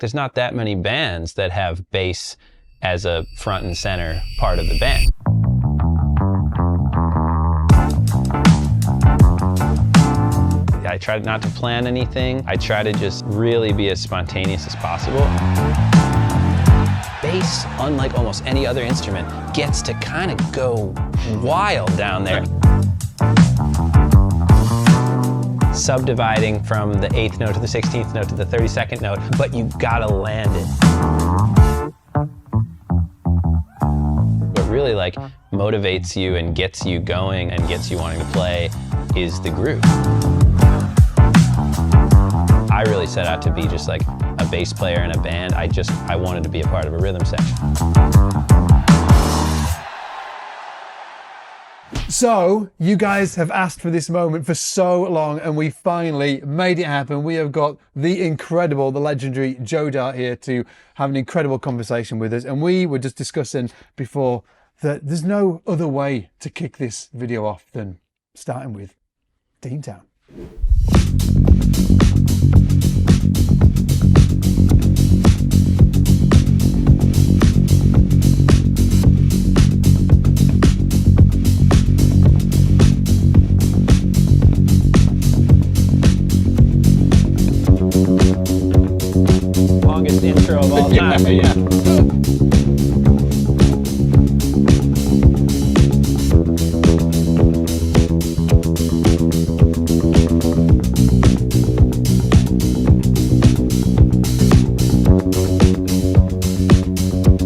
there's not that many bands that have bass as a front and center part of the band. I try not to plan anything. I try to just really be as spontaneous as possible. Bass, unlike almost any other instrument, gets to kind of go wild down there. Subdividing from the 8th note to the 16th note to the 32nd note, but you gotta land it. What really like motivates you and gets you going and gets you wanting to play is the groove. I really set out to be just like a bass player in a band. I wanted to be a part of a rhythm section. So, you guys have asked for this moment for so long, and we finally made it happen. We have got the incredible, the legendary Joe Dart here to have an incredible conversation with us. And we were just discussing before that there's no other way to kick this video off than starting with Deantown. Longest intro of all time. Yeah.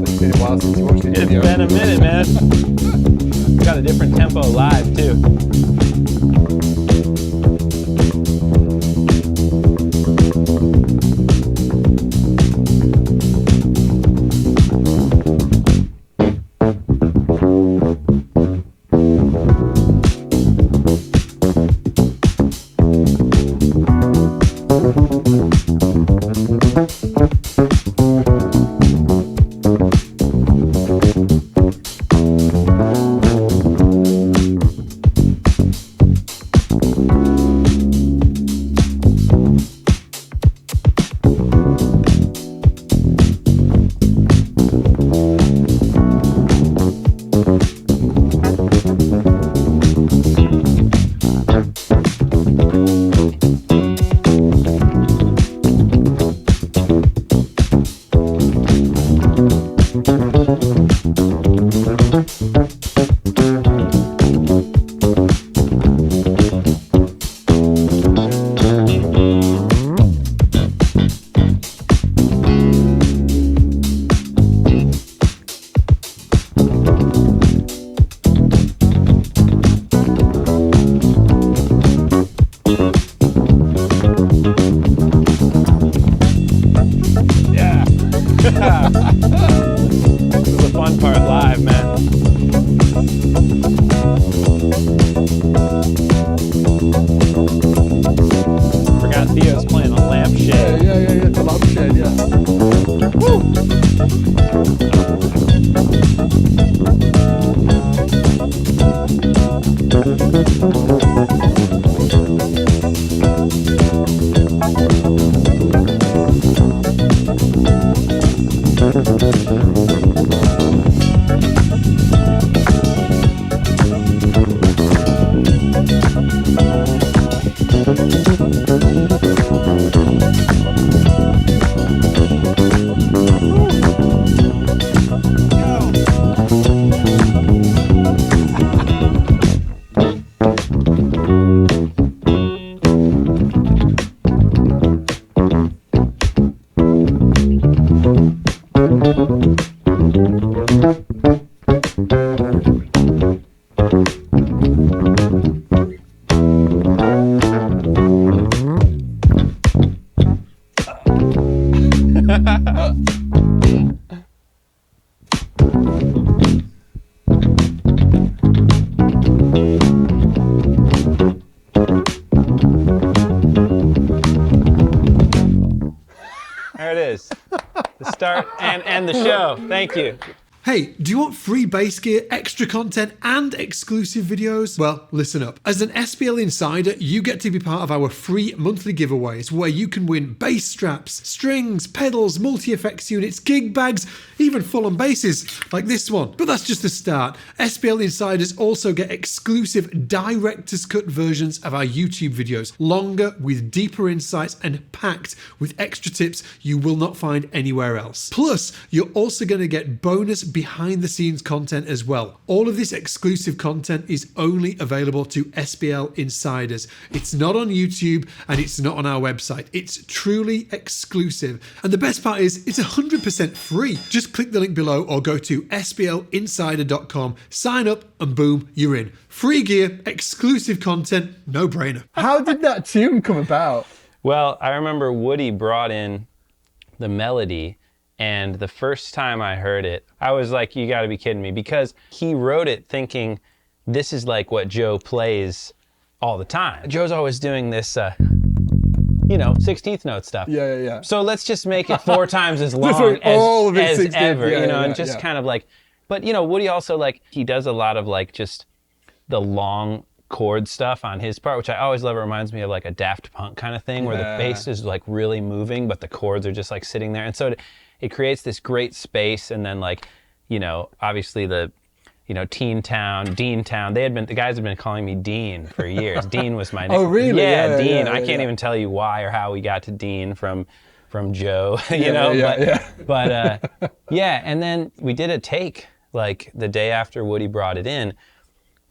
It's been a while since you watched the video. It's been a minute, man. Got a different tempo live, too. This is the fun part live, man. Forgot Theo's playing a lampshade. Yeah, the lampshade, yeah. There it is. The start and the show. Thank you. Hey, do you want free bass gear, extra content, and exclusive videos? Well, listen up. As an SPL Insider, you get to be part of our free monthly giveaways where you can win bass straps, strings, pedals, multi-effects units, gig bags, even full-on basses like this one. But that's just the start. SPL Insiders also get exclusive director's cut versions of our YouTube videos, longer with deeper insights and packed with extra tips you will not find anywhere else. Plus, you're also going to get bonus behind the scenes content as well. All of this exclusive content is only available to SPL Insiders. It's not on YouTube and it's not on our website. It's truly exclusive. And the best part is it's 100% free. Just click the link below or go to splinsider.com, sign up and boom, you're in. Free gear, exclusive content, no brainer. How did that tune come about? Well, I remember Woody brought in the melody, and the first time I heard it, I was like, you gotta be kidding me, because he wrote it thinking this is like what Joe plays all the time. Joe's always doing this, 16th note stuff. Yeah. So let's just make it 4 times as long as ever, and just kind of like, but Woody also like, he does a lot of like just the long chord stuff on his part, which I always love. It reminds me of like a Daft Punk kind of thing where the bass is like really moving, but the chords are just like sitting there. And so it creates this great space. And then like, obviously the, Teen Town, Dean Town, the guys have been calling me Dean for years. Dean was my name. Oh, really? Yeah, Dean. I can't even tell you why or how we got to Dean from Joe, But and then we did a take like the day after Woody brought it in,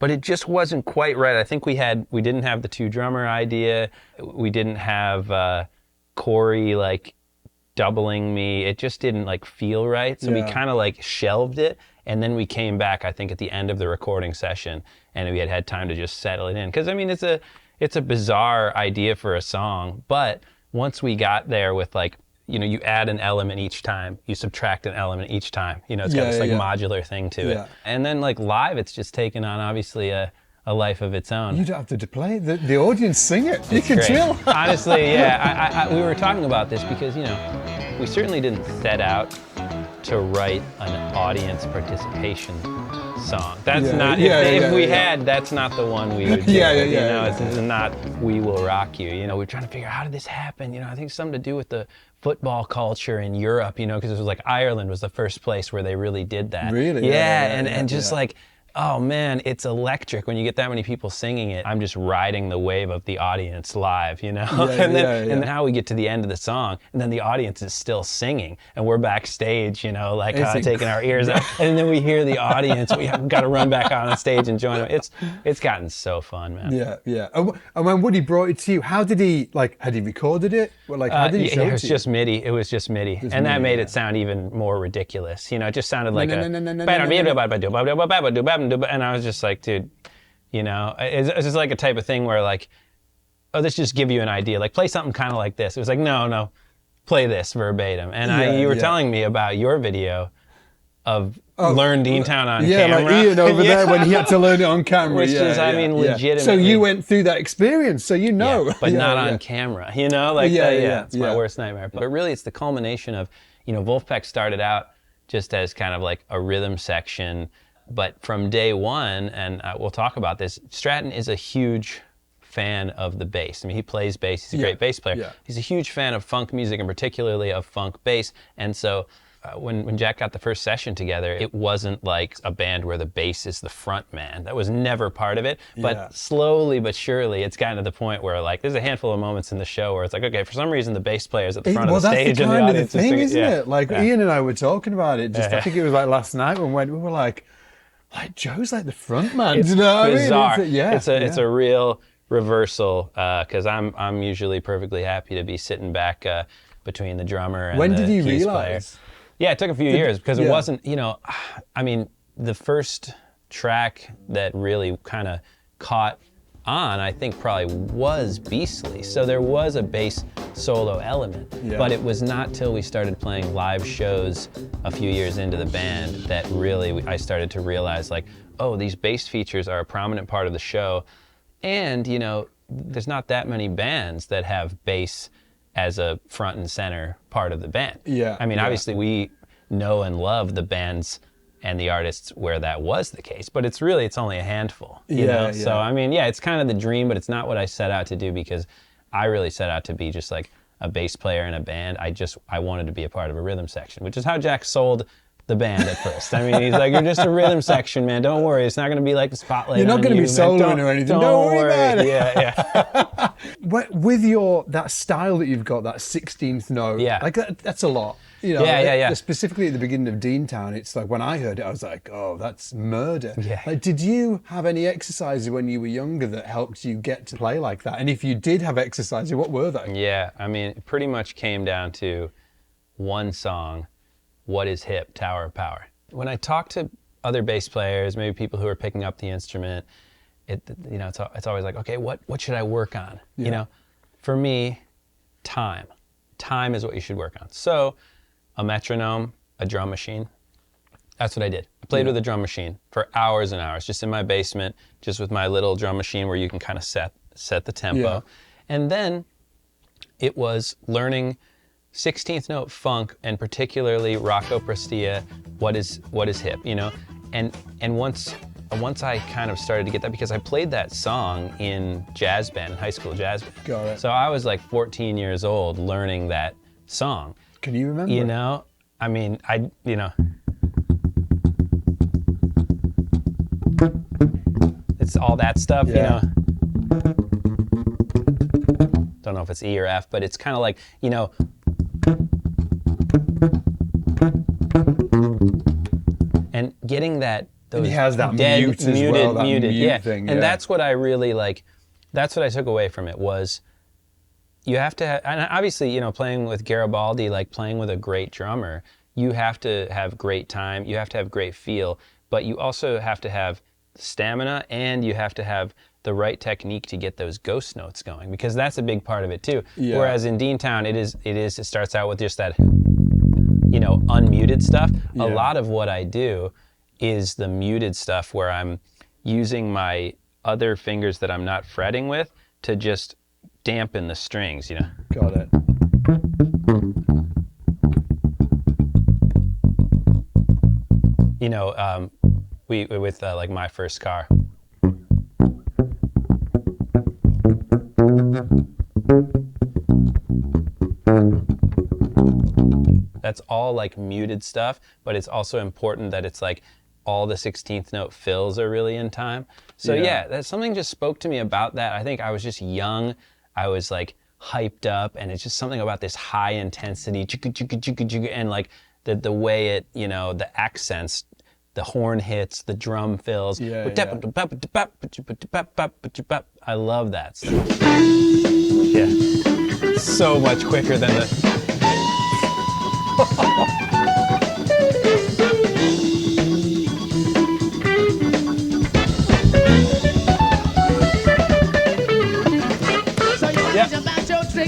but it just wasn't quite right. I think we didn't have the 2 drummer idea. We didn't have Corey like doubling me. It just didn't like feel right. So we kind of like shelved it. And then we came back, I think, at the end of the recording session, and we had time to just settle it in. Because I mean, it's a bizarre idea for a song, but once we got there with like, you add an element each time, you subtract an element each time. It's got this like modular thing to it. And then like live, it's just taken on obviously a life of its own. You don't have to play it. The audience sing it. You can great. chill. Honestly, yeah. We were talking about this because, we certainly didn't set out to write an audience participation song. That's not, if we had, that's not the one we would do. It's not We Will Rock You. We're trying to figure out how did this happen? I think something to do with the football culture in Europe, because it was like Ireland was the first place where they really did that. Really? And just like, oh man, it's electric when you get that many people singing it. I'm just riding the wave of the audience live, and then how we get to the end of the song, and then the audience is still singing, and we're backstage, taking our ears out, and then we hear the audience. We have got to run back out on stage and join them. It's gotten so fun, man. Yeah. And when Woody brought it to you, how did he had he recorded it? Well, like how did he show it? It was just MIDI. It was just MIDI, and that made it sound even more ridiculous. It just sounded like and I was just like, dude, it's just like a type of thing where like, oh, let's just give you an idea. Like, play something kind of like this. It was like, no, play this verbatim. And you were telling me about your video of Learn Dean Town on camera. Like Ian over there when he had to learn it on camera. Which is, legitimately. So you went through that experience, so you know. Yeah, but not on camera, it's my worst nightmare. But really, it's the culmination of, Vulfpeck started out just as kind of like a rhythm section. But from day one, and we'll talk about this, Stratton is a huge fan of the bass. I mean, he plays bass. He's a great bass player. Yeah. He's a huge fan of funk music and particularly of funk bass. And so when Jack got the first session together, it wasn't like a band where the bass is the front man. That was never part of it. But slowly but surely, it's gotten to the point where like there's a handful of moments in the show where it's like, okay, for some reason the bass player's at the front of the stage and the audience is singing. Isn't it? Like Ian and I were talking about it. I think it was like last night when we were like Joe's like the front man. It's bizarre. I mean? It's a real reversal because I'm usually perfectly happy to be sitting back between the drummer and the keys player. Yeah, it took a few years because it wasn't, I mean, the first track that really kind of caught on, I think probably was Beastly. So there was a bass solo element, but it was not till we started playing live shows a few years into the band that really I started to realize like, oh, these bass features are a prominent part of the show. And, there's not that many bands that have bass as a front and center part of the band. I mean, obviously we know and love the bands and the artists where that was the case. But it's only a handful, you know? So, I mean, yeah, it's kind of the dream, but it's not what I set out to do, because I really set out to be just like a bass player in a band. I wanted to be a part of a rhythm section, which is how Jack sold the band at first. I mean, he's like, you're just a rhythm section, man. Don't worry. It's not going to be like the spotlight. You're not going to be soloing or anything. Don't worry about it. Yeah. With that style that you've got, that 16th note, like that's a lot. You know, yeah. Specifically at the beginning of Deantown, it's like when I heard it, I was like, oh, that's murder. Yeah. Like, did you have any exercises when you were younger that helped you get to play like that? And if you did have exercises, what were they? Yeah, I mean, it pretty much came down to one song, What Is Hip, Tower of Power. When I talk to other bass players, maybe people who are picking up the instrument, it's always like, okay, what should I work on? Yeah. You know, for me, time is what you should work on. So a metronome, a drum machine, that's what I did. I played with a drum machine for hours and hours, just in my basement, just with my little drum machine where you can kind of set the tempo. Yeah. And then it was learning 16th note funk, and particularly Rocco Prestia, what is hip, you know? And once I kind of started to get that, because I played that song in jazz band, in high school jazz band. Got it. So I was like 14 years old learning that song. Can you remember? You know, I mean, it's all that stuff, you know. Don't know if it's E or F, but it's kind of like, you know, and getting that, those and he has that dead, mute as well, that muted, mute thing, and that's what I really like. That's what I took away from it, was you have to have, and obviously, you know, playing with Garibaldi, like playing with a great drummer, you have to have great time, you have to have great feel, but you also have to have stamina, and you have to have the right technique to get those ghost notes going, because that's a big part of it too. Yeah. Whereas in Deantown, it starts out with just that, you know, unmuted stuff. Yeah. A lot of what I do is the muted stuff, where I'm using my other fingers that I'm not fretting with to just dampen the strings, you know. Got it. You know, with like My First Car. That's all like muted stuff, but it's also important that it's like all the 16th note fills are really in time. So yeah, that something just spoke to me about that. I think I was just young. I was like hyped up, and it's just something about this high intensity, and like the way it, you know, the accents, the horn hits, the drum fills. I love that stuff. Yeah, so much quicker than the.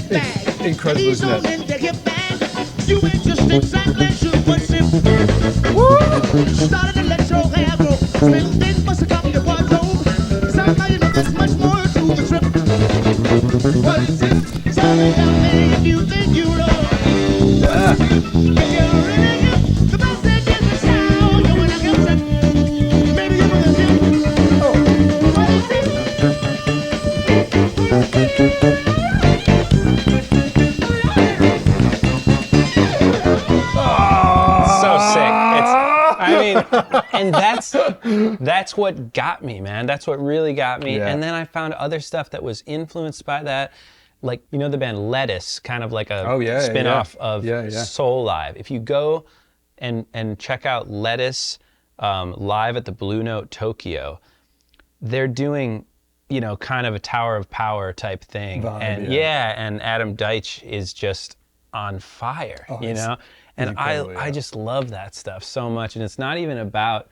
It's incredible, isn't it? Started to let your hair grow. Things must have come to your wardrobe. Somehow you know there's much more to the trip. What is it? Tell me if you think you know. If you're really you, the best thing is the sound. You wanna get it? Maybe you wanna do. Oh, what is it? And that's what got me, man. That's what really got me. And then I found other stuff that was influenced by that. Like, you know, the band Lettuce, kind of like a spin-off of Soul Live. If you go and check out Lettuce live at the Blue Note Tokyo, they're doing, you know, kind of a Tower of Power type thing. And and Adam Deitch is just on fire, you know? And I just love that stuff so much. And it's not even about,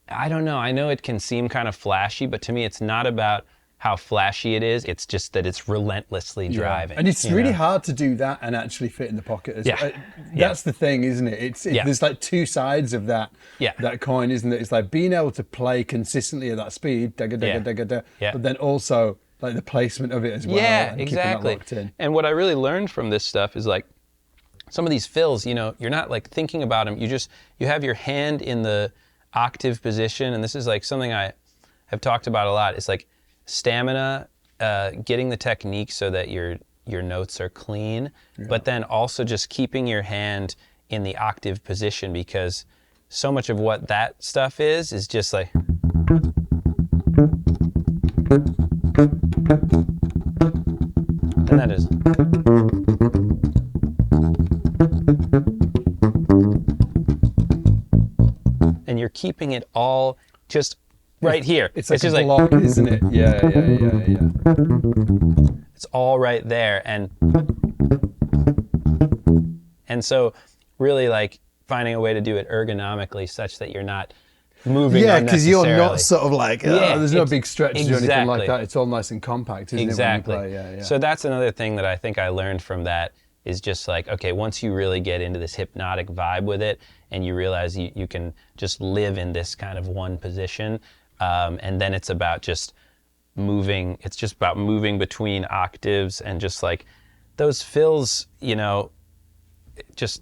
I don't know, I know it can seem kind of flashy, but to me it's not about how flashy it is. It's just that it's relentlessly driving. And it's really hard to do that and actually fit in the pocket as well. That's the thing, isn't it? There's like two sides of that coin, isn't it? It's like being able to play consistently at that speed, but then also like the placement of it as well. Yeah, and exactly. Keeping that locked in. And what I really learned from this stuff is like, some of these fills, you know, you're not like thinking about them. You have your hand in the octave position, and this is like something I have talked about a lot. It's like stamina, getting the technique so that your notes are clean, but then also just keeping your hand in the octave position, because so much of what that stuff is just like. And that is. And you're keeping it all just right here. It's like a block, isn't it? Yeah. It's all right there. And so really like finding a way to do it ergonomically such that you're not moving unnecessarily. Yeah, because you're not sort of like, there's no big stretches or anything like that. It's all nice and compact, isn't it, when you play? Yeah. So that's another thing that I think I learned from that, is just like, okay, once you really get into this hypnotic vibe with it and you realize you can just live in this kind of one position, and then it's about just moving, it's just about moving between octaves and just like those fills, you know, just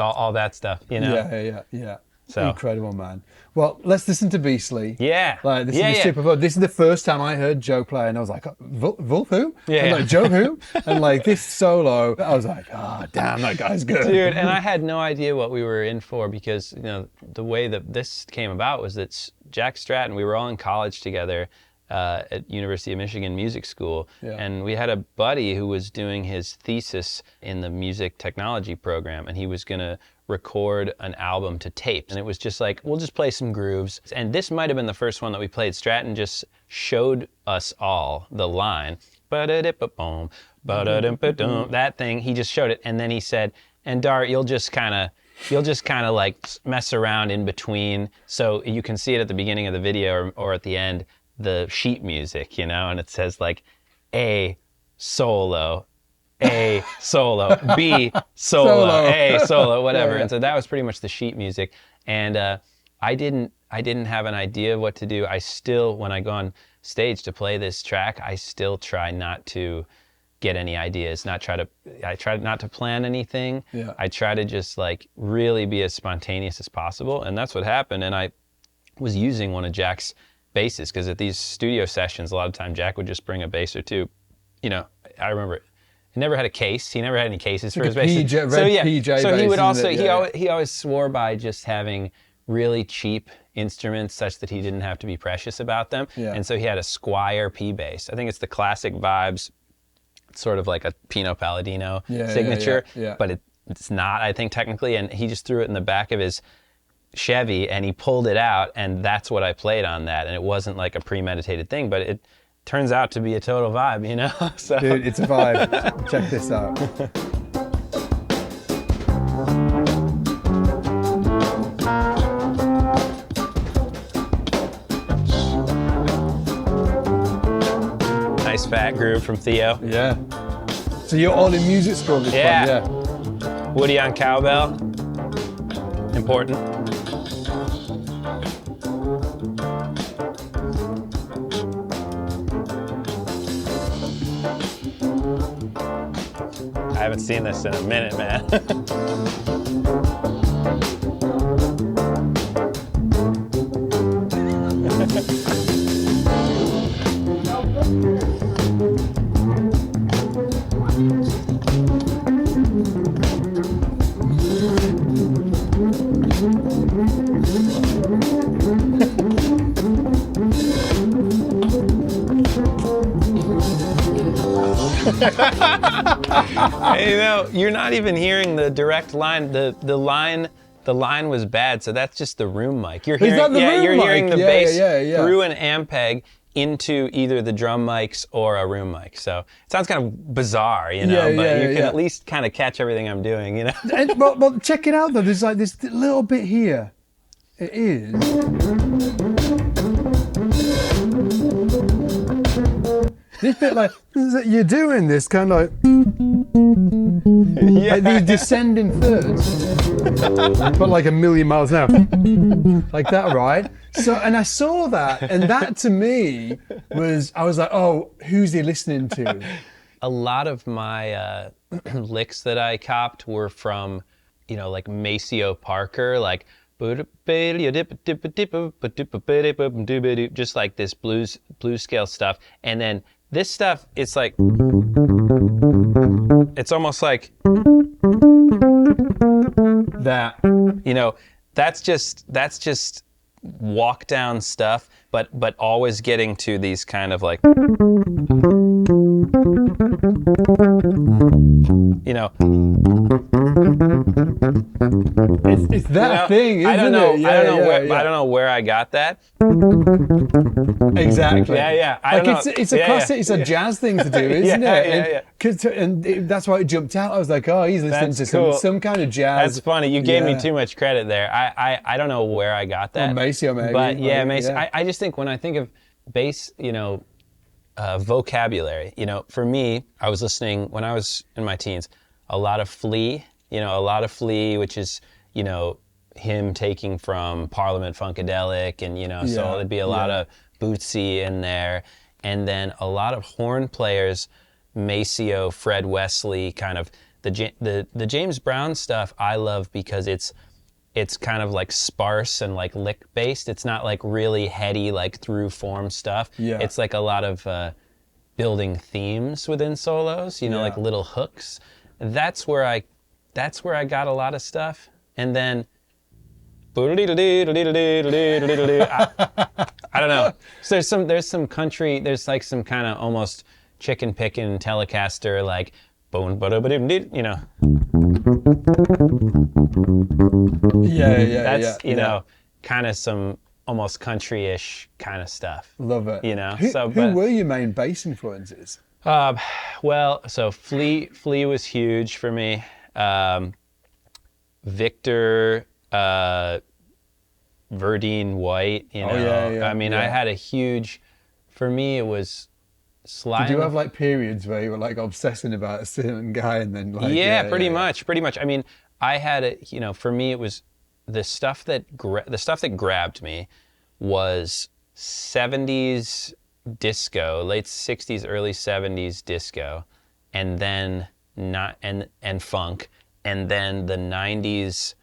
all that stuff, you know? Yeah. So incredible, man. Well, let's listen to Beastly. Yeah. Like, this is super fun. This is the first time I heard Joe play, and I was like, Vulf who? Yeah. And like, Joe who? And like this solo, I was like, oh, damn, that guy's good. Dude, and I had no idea what we were in for, because, you know, the way that this came about was that Jack Stratton, we were all in college together at University of Michigan Music School, and we had a buddy who was doing his thesis in the music technology program, and he was going to record an album to tape, and it was just like, we'll just play some grooves. And this might have been the first one that we played. Stratton just showed us all the line, ba-da-dip-a-boom, ba-da-dum-ba-dum, that thing, he just showed it, and then he said, and Dart, you'll just kind of like mess around in between, so you can see it at the beginning of the video or at the end, the sheet music, you know, and it says like A solo, A solo, B solo, A solo, whatever. And so that was pretty much the sheet music. And I didn't have an idea of what to do. I still, when I go on stage to play this track, I still try not to get any ideas, I try not to plan anything. I try to just like really be as spontaneous as possible. And that's what happened. And I was using one of Jack's basses, because at these studio sessions, a lot of time Jack would just bring a bass or two. You know, I remember he never had a case. He never had any cases for his basses. So he would also, he always swore by just having really cheap instruments such that he didn't have to be precious about them. And so he had a Squier P bass. I think it's the classic vibes. It's sort of like a Pino Palladino signature, but it's not, I think, technically. And he just threw it in the back of his Chevy and he pulled it out, and that's what I played on that. And it wasn't like a premeditated thing, but it turns out to be a total vibe, you know? So. Dude, it's a vibe. Check this out. Nice fat groove from Theo. Yeah. So you're all in music school this time, yeah. Woody on cowbell. Important. I haven't seen this in a minute, man. You know, you're not even hearing the direct line. The line was bad, so that's just the room mic. You're hearing, hearing the bass through an Ampeg into either the drum mics or a room mic. So it sounds kind of bizarre, you know, but you can at least kind of catch everything I'm doing, you know. But check it out though. There's like this little bit here. It is. This bit, like, you're doing this kind of like, like these descending thirds, but like a million miles an hour, like that, right? So, and I saw that, and that to me was, I was like, oh, who's he listening to? A lot of my licks that I copped were from, like Maceo Parker, like just like this blues scale stuff. And then this stuff, it's like, it's almost like that. That's just walk down stuff, but always getting to these kind of like, It's that thing, isn't I don't know. it? I don't know where I got that. Exactly. Yeah. It's a classic. It's a jazz thing to do, isn't it? And that's why it jumped out. I was like, oh, he's listening to some kind of jazz. That's funny. You gave me too much credit there. I don't know where I got that. Maceo, maybe. But Maceo. Yeah. I just think when I think of bass, vocabulary, for me, I was listening when I was in my teens, a lot of Flea, which is, him taking from Parliament Funkadelic, and, so there'd be a lot of Bootsy in there. And then a lot of horn players, Maceo, Fred Wesley, kind of the James Brown stuff I love because it's kind of like sparse and like lick based. It's not like really heady, like through form stuff. Yeah. It's like a lot of building themes within solos, like little hooks. That's where I got a lot of stuff. And then I don't know. So there's some country, there's like some kind of almost chicken picking Telecaster, like boom, That's kind of some almost country-ish kind of stuff. Love it. Who were your main bass influences? So Flea was huge for me. Victor, Verdine White, I had a huge, for me it was Sly. Did you have like periods where you were like obsessing about a certain guy and then like... Pretty much. I mean, I had for me it was the stuff that grabbed me was 70s disco, late 60s, early 70s disco, and then and funk, and then the 90s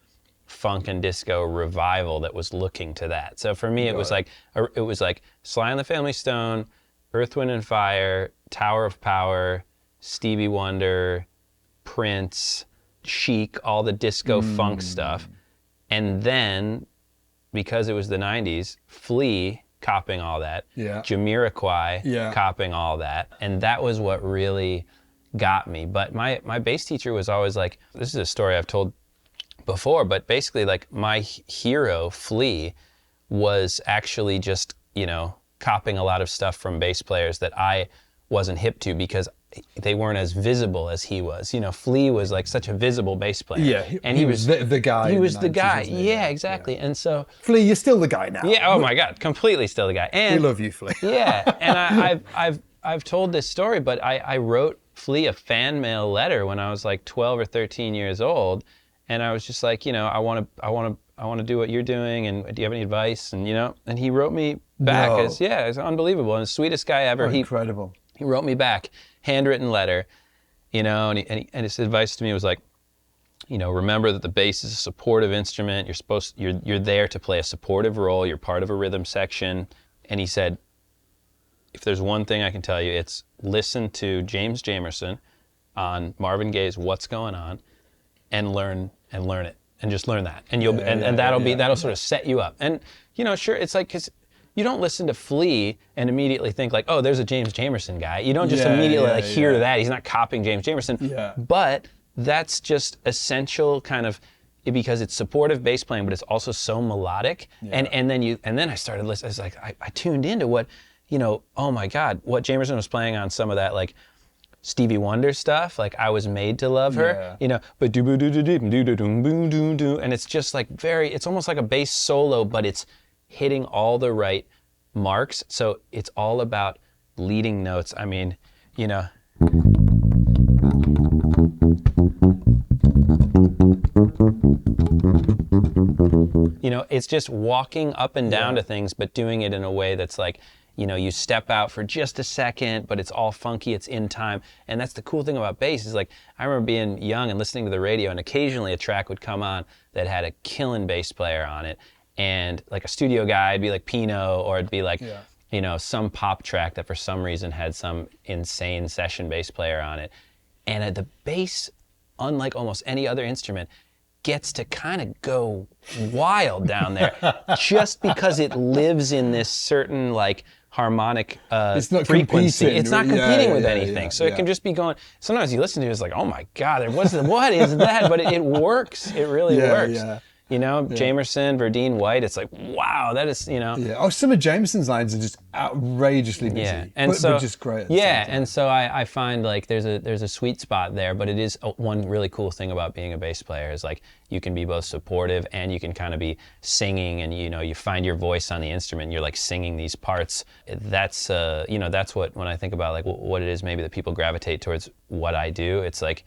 funk and disco revival that was looking to that. So for me, it was like Sly and the Family Stone, Earth, Wind and Fire, Tower of Power, Stevie Wonder, Prince, Chic, all the disco funk stuff. And then, because it was the 90s, Flea copying all that, Jamiroquai copying all that, and that was what really got me. But my bass teacher was always like, this is a story I've told before, but basically like my hero, Flea, was actually just, copying a lot of stuff from bass players that I wasn't hip to because they weren't as visible as he was. Flea was like such a visible bass player. Yeah, and he was the guy. He was the guy. Yeah, exactly. Yeah. And so Flea, you're still the guy now. Yeah. Oh my God, completely still the guy. And we love you, Flea. Yeah, and I've told this story, but I wrote Flea a fan mail letter when I was like 12 or 13 years old, and I was just like, I want to do what you're doing, and do you have any advice? And and he wrote me back it's unbelievable, and the sweetest guy ever. Incredible. He wrote me back, handwritten letter, and his advice to me was like, remember that the bass is a supportive instrument. You're there to play a supportive role. You're part of a rhythm section. And he said, if there's one thing I can tell you, it's listen to James Jamerson on Marvin Gaye's "What's Going On," and learn it, and just learn that, and that'll sort of set you up. And sure, it's like, because you don't listen to Flea and immediately think like, oh, there's a James Jamerson guy. You don't just immediately hear that. He's not copying James Jamerson. Yeah. But that's just essential kind of, because it's supportive bass playing, but it's also so melodic. Yeah. And then I started listening. I was like, I tuned into what, oh my God, what Jamerson was playing on some of that like Stevie Wonder stuff, like I Was Made to Love Her, but and it's just like it's almost like a bass solo, but it's hitting all the right marks. So it's all about leading notes. I mean, it's just walking up and down to things, but doing it in a way that's like, you step out for just a second, but it's all funky, it's in time. And that's the cool thing about bass is like, I remember being young and listening to the radio, and occasionally a track would come on that had a killing bass player on it. And like a studio guy, it'd be like Pino, or it'd be like, some pop track that for some reason had some insane session bass player on it. And the bass, unlike almost any other instrument, gets to kind of go wild down there just because it lives in this certain like harmonic it's not frequency. Competing. It's not competing with anything. So it can just be going, sometimes you listen to it, it's like, oh my God, what is that? But it works. It really works. Yeah. Jamerson, Verdine, White, it's like, wow, that is, Yeah. Oh, some of Jameson's lines are just outrageously busy. Yeah. But just great at the same time. And so I find like there's a sweet spot there, but it is one really cool thing about being a bass player is like you can be both supportive and you can kind of be singing, and you find your voice on the instrument and you're like singing these parts. That's that's what, when I think about like what it is maybe that people gravitate towards what I do, it's like,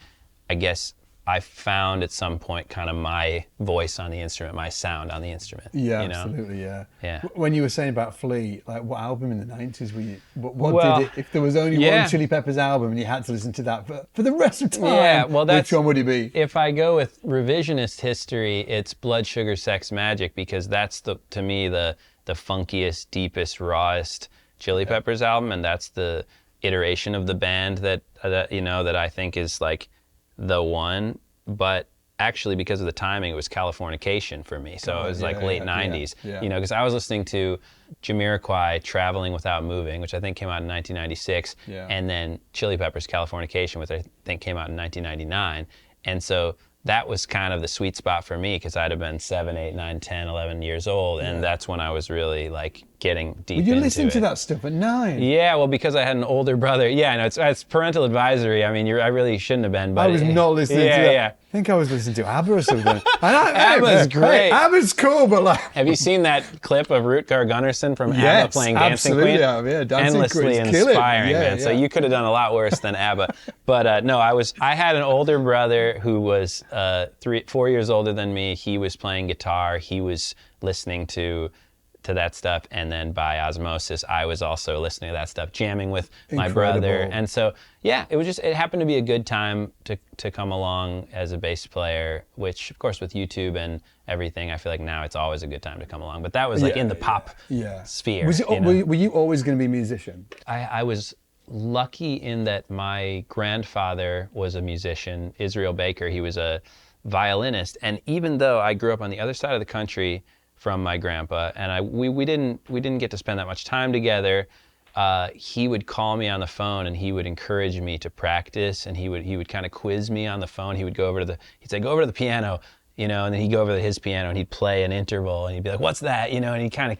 I guess I found at some point kind of my voice on the instrument, my sound on the instrument. Yeah, absolutely, yeah. Yeah. When you were saying about Flea, like what album in the 90s were you, what did it, if there was only one Chili Peppers album and you had to listen to that for the rest of time, which one would it be? If I go with revisionist history, it's Blood, Sugar, Sex, Magic, because that's to me the funkiest, deepest, rawest Chili Peppers album, and that's the iteration of the band that I think is like the one. But actually, because of the timing, it was Californication for me. So it was like late 90s, because I was listening to Jamiroquai, Traveling Without Moving, which I think came out in 1996, and then Chili Peppers, Californication, which I think came out in 1999. And so that was kind of the sweet spot for me, because I'd have been 7, 8, 9, 10, 11 years old, and that's when I was really like getting deep into it. You listened to that stuff at 9? Yeah, well, because I had an older brother. Yeah, no, it's parental advisory. I mean, I really shouldn't have been, but I was not listening to that. Yeah. I think I was listening to ABBA or something. ABBA's great. ABBA's cool, but like... Have you seen that clip of Rutger Gunnarsson from ABBA playing Dancing Queen? Yeah, Dancing Endlessly Queen's inspiring, killing. man. So you could have done a lot worse than ABBA. But no, I had an older brother who was 4 years older than me. He was playing guitar. He was listening to that stuff, and then by osmosis I was also listening to that stuff, jamming with my brother. And so it happened to be a good time to come along as a bass player, which of course with YouTube and everything, I feel like now it's always a good time to come along, but that was like in the pop sphere. Were you always going to be a musician? I was lucky in that my grandfather was a musician, Israel Baker. He was a violinist, and even though I grew up on the other side of the country from my grandpa, and we didn't get to spend that much time together, he would call me on the phone and he would encourage me to practice, and he would kind of quiz me on the phone. He'd say, go over to the piano, and then he'd go over to his piano and he'd play an interval and he'd be like, what's that, and he kind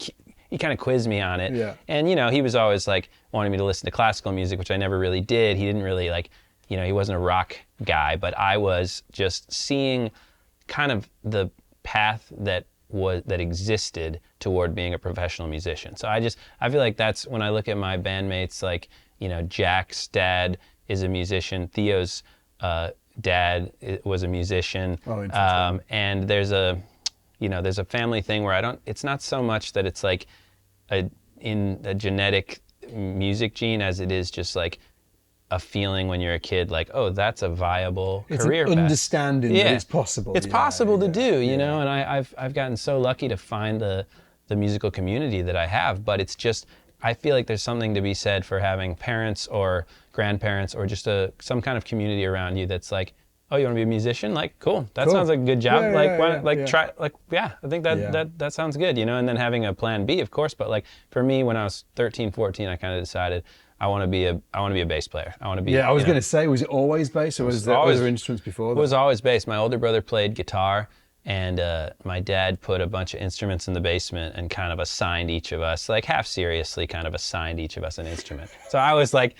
of quizzed me on it. Yeah. And he was always like wanting me to listen to classical music, which I never really did. He didn't really like, he wasn't a rock guy, but I was just seeing kind of the path that existed toward being a professional musician. So I feel like that's when I look at my bandmates, like, Jack's dad is a musician, Theo's dad was a musician. Oh, interesting. And there's a family thing where it's not so much that it's like in a genetic music gene as it is just like a feeling when you're a kid, like, oh, that's a viable career path. It's an understanding that it's possible. It's possible to do, and I've gotten so lucky to find the musical community that I have, but it's just, I feel like there's something to be said for having parents or grandparents or just some kind of community around you that's like, oh, you want to be a musician? Like, cool. That sounds like a good job. Try, I think that sounds good, and then having a plan B, of course, but like for me, when I was 13, 14, I kind of decided I want to be a bass player. I want to be. Yeah, I was going to say, was it always bass, or was there other instruments before that? It was always bass. My older brother played guitar, and my dad put a bunch of instruments in the basement and kind of assigned each of us, like half seriously, kind of assigned each of us an instrument. So I was like,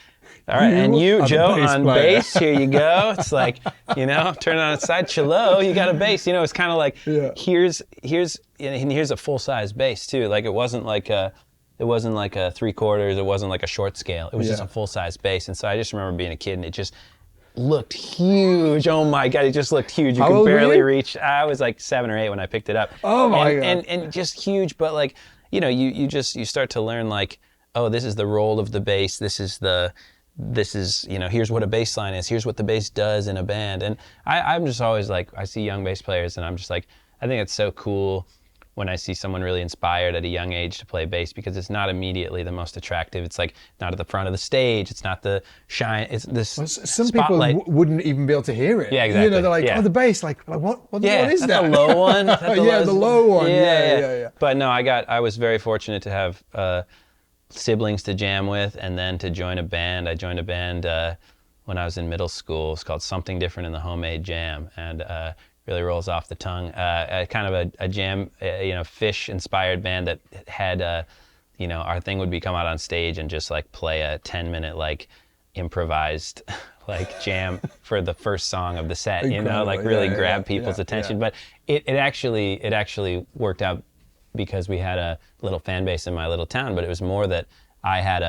all right, and you, Joe, on bass, here you go. It's like, turn it on its side, cello, you got a bass. It's kind of like, here's a full-size bass too. Like it wasn't like a 3/4, it wasn't like a short scale. It was just a full-size bass. And so I just remember being a kid and it just looked huge. Oh my God, it just looked huge. You could barely reach. I was like 7 or 8 when I picked it up. Oh my God. And just huge, but like, you start to learn like, oh, this is the role of the bass. This is, here's what a bass line is. Here's what the bass does in a band. And I'm just always like, I see young bass players and I'm just like, I think it's so cool when I see someone really inspired at a young age to play bass, because it's not immediately the most attractive. It's like not at the front of the stage. It's not the shine. It's this some spotlight. people wouldn't even be able to hear it. Yeah, exactly. They're like, yeah. oh, the bass, like what is that? The low one. The low one. Yeah. But no, I was very fortunate to have siblings to jam with, and then to join a band. I joined a band when I was in middle school. It's called Something Different in the Homemade Jam, and really rolls off the tongue. Kind of a jam, Fish-inspired band that had, our thing would be come out on stage and just like play a 10-minute like improvised like jam for the first song of the set. Like really grab people's attention. But it actually worked out because we had a little fan base in my little town. But it was more that I had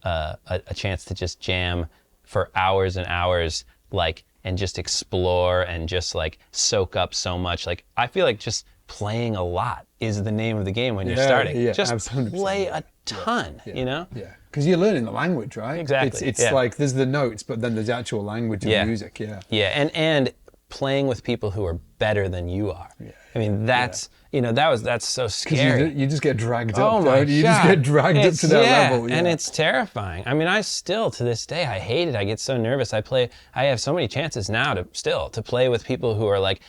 a chance to just jam for hours and hours, like, and just explore and just like soak up so much. Like, I feel like just playing a lot is the name of the game when you're starting. Yeah, just absolutely. play a ton, Yeah, because you're learning the language, right? Exactly. It's like there's the notes, but then there's the actual language of music. Yeah, and playing with people who are better than you are. I mean, that's that's so scary. You just get dragged up. Oh my God. You just get dragged up to that level. And it's terrifying. I mean, I still to this day I hate it. I get so nervous. I have so many chances now to play with people who are like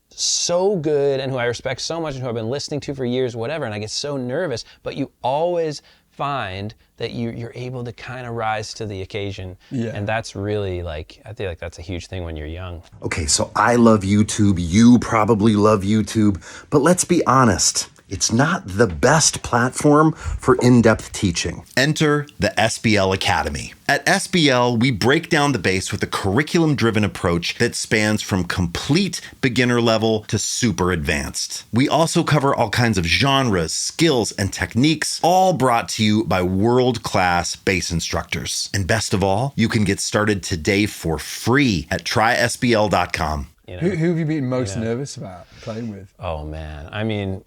so good and who I respect so much and who I've been listening to for years, whatever. And I get so nervous. But you always find that you're able to kind of rise to the occasion. And that's really like, I feel like that's a huge thing when you're young. Okay, so I love YouTube, you probably love YouTube, but let's be honest, it's not the best platform for in-depth teaching. Enter the SBL Academy. At SBL, we break down the bass with a curriculum-driven approach that spans from complete beginner level to super advanced. We also cover all kinds of genres, skills, and techniques, all brought to you by world-class bass instructors. And best of all, you can get started today for free at trysbl.com. Who have you been most nervous about playing with? Oh man, I mean,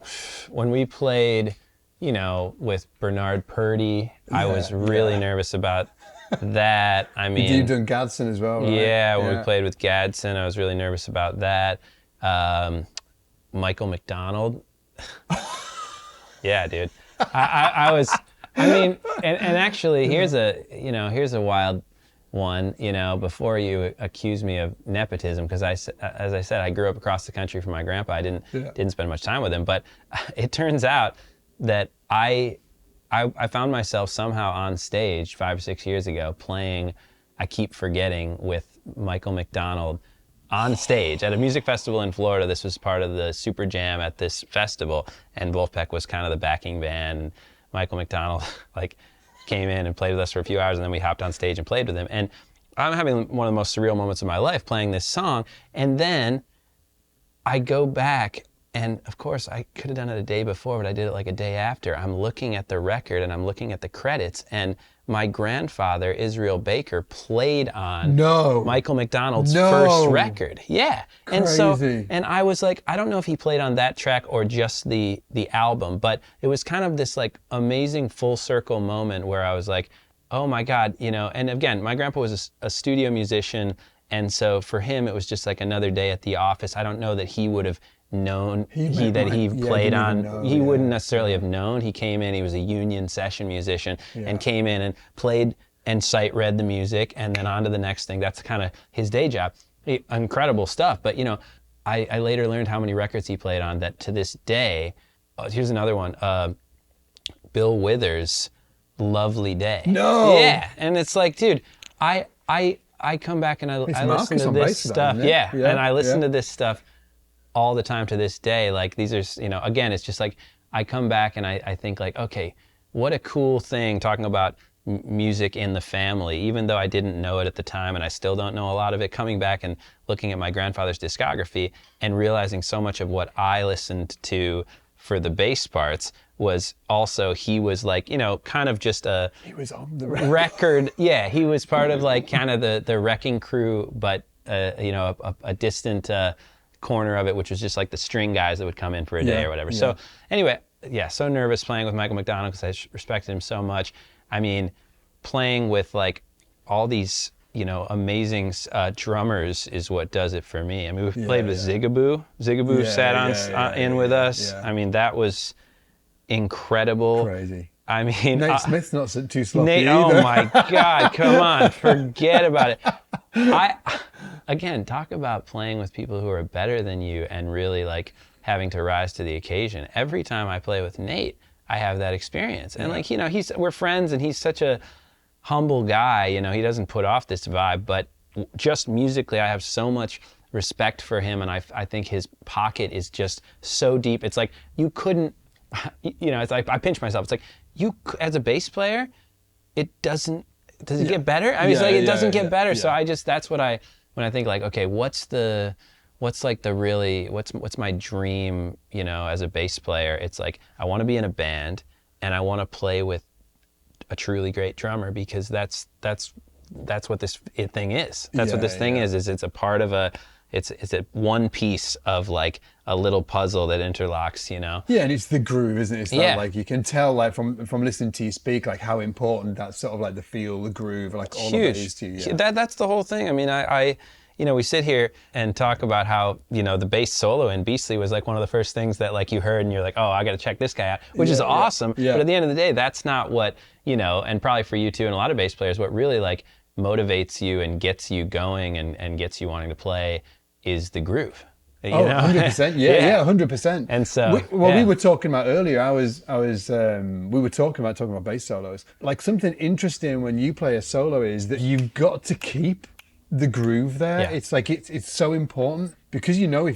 when we played, with Bernard Purdy, I was really nervous about that. I mean, you've done Gadsden as well, right? Yeah, when we played with Gadsden, I was really nervous about that. Michael McDonald. Yeah, dude. I was. I mean, and actually, here's a wild one, before you accuse me of nepotism, because as I said, I grew up across the country from my grandpa. I didn't spend much time with him, but it turns out that I found myself somehow on stage 5 or 6 years ago playing I Keep Forgetting with Michael McDonald on stage at a music festival in Florida. This was part of the Super Jam at this festival, and Vulfpeck was kind of the backing band. And Michael McDonald came in and played with us for a few hours, and then we hopped on stage and played with him. And I'm having one of the most surreal moments of my life playing this song. And then I go back, and of course I could have done it a day before, but I did it like a day after. I'm looking at the record and I'm looking at the credits, and my grandfather, Israel Baker, played on Michael McDonald's first record. Yeah. Crazy. And I was like, I don't know if he played on that track or just the album, but it was kind of this like amazing full circle moment where I was like, oh my God, and again, my grandpa was a studio musician, and so for him it was just like another day at the office. I don't know that he would have known that he played on. He wouldn't necessarily have known. He came in, he was a union session musician, and came in and played and sight read the music, and then on to the next thing. That's kind of his day job. Incredible stuff. But I later learned how many records he played on that to this day. Here's another one. Bill Withers' Lovely Day. Yeah, and it's like, dude, I come back and I listen to this stuff. And I listen to this stuff all the time to this day. Like, these are, again, it's just like, I come back and I think like, okay, what a cool thing talking about music in the family, even though I didn't know it at the time, and I still don't know a lot of it, coming back and looking at my grandfather's discography and realizing so much of what I listened to for the bass parts was also, he was like, kind of just he was on the record. Yeah, he was part of like kind of the wrecking crew, but a distant corner of it, which was just like the string guys that would come in for a day or whatever. So anyway, so nervous playing with Michael McDonald because I respected him so much. I mean, playing with like all these, you know, amazing drummers is what does it for me. I mean, we've played with Zigaboo. Zigaboo sat in with us. Yeah. I mean, that was incredible. Crazy. I mean, Nate Smith's not too sloppy Nate, either. oh my God, come on, forget about it. Again, talk about playing with people who are better than you and really like having to rise to the occasion. Every time I play with Nate, I have that experience. And like, you know, we're friends and he's such a humble guy, you know, he doesn't put off this vibe, but just musically, I have so much respect for him, and I think his pocket is just so deep. It's like, you couldn't, you know, it's like, I pinch myself. It's like, you, as a bass player, does it get better? I mean, it's like, it doesn't get better. So that's what when I think like, okay, what's my dream, you know, as a bass player? It's like, I want to be in a band and I want to play with a truly great drummer, because that's what this thing is. That's what this thing is it's a part of it's a one piece of like a little puzzle that interlocks, you know? Yeah, and it's the groove, isn't it? It's that, like, you can tell like from listening to you speak, like how important that sort of like the feel, the groove, like all of it is to you. Yeah. That's the whole thing. I mean, I you know, we sit here and talk about how, you know, the bass solo in Beastly was like one of the first things that like you heard and you're like, oh, I got to check this guy out, which is awesome. Yeah. But at the end of the day, that's not what, you know, and probably for you too and a lot of bass players, what really like motivates you and gets you going and gets you wanting to play is the groove. You know? 100%. Yeah, 100%. And so, we were talking about earlier, we were talking about bass solos. Like, something interesting when you play a solo is that you've got to keep the groove there. Yeah. It's like, it's so important, because you know,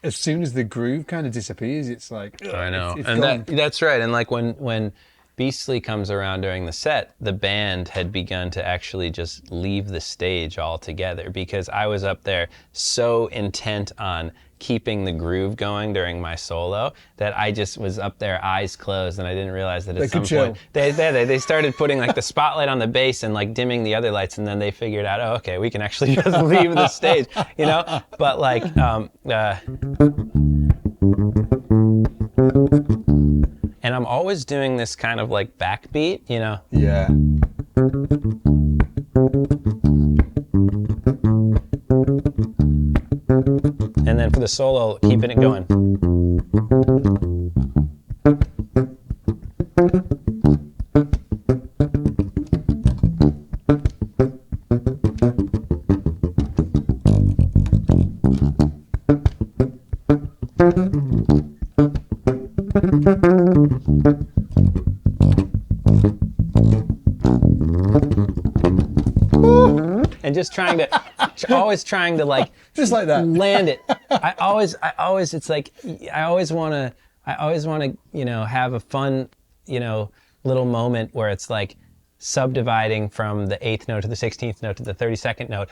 as soon as the groove kind of disappears, it's like, I know. It's and gone. that's right. And like when Beastly comes around during the set, the band had begun to actually just leave the stage altogether, because I was up there so intent on keeping the groove going during my solo that I just was up there eyes closed, and I didn't realize that at some point they started putting like the spotlight on the bass and like dimming the other lights, and then they figured out, oh, okay, we can actually just leave the stage, you know? But like, and I'm always doing this kind of like backbeat, you know? Yeah. And then for the solo, keeping it going. And just always trying to like, just like that, land it. I always, it's like, I always want to, you know, have a fun, you know, little moment where it's like subdividing from the 8th note to the 16th note to the 32nd note,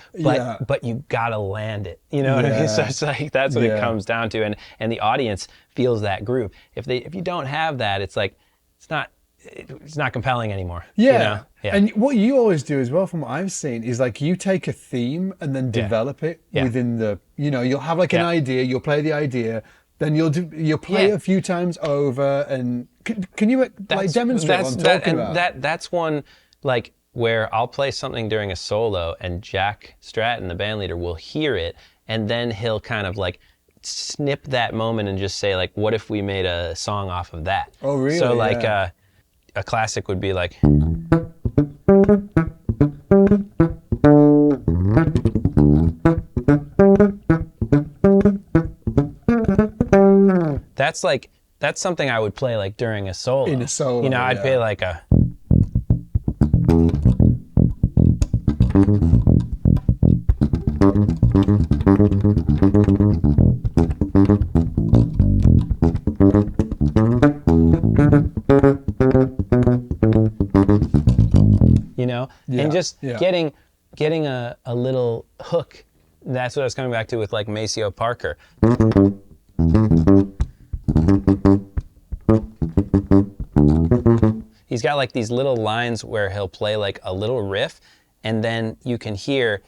but you gotta land it. You know what I mean? So it's like, that's what it comes down to. And the audience feels that groove. If you don't have that, it's like, it's not compelling anymore. Yeah. You know? Yeah. And what you always do as well, from what I've seen, is like you take a theme and then develop it within the, you know, you'll have like an idea, you'll play the idea, then you'll play it a few times over, and can you like demonstrate what I'm talking about? That's one like where I'll play something during a solo and Jack Stratton, the band leader, will hear it, and then he'll kind of like snip that moment and just say like, what if we made a song off of that? Oh, really? So like a classic would be like, that's something I would play like during a solo. In a solo, you know, I'd play like a. You know, and just getting a little hook. That's what I was coming back to with like Maceo Parker. He's got like these little lines where he'll play like a little riff, and then you can hear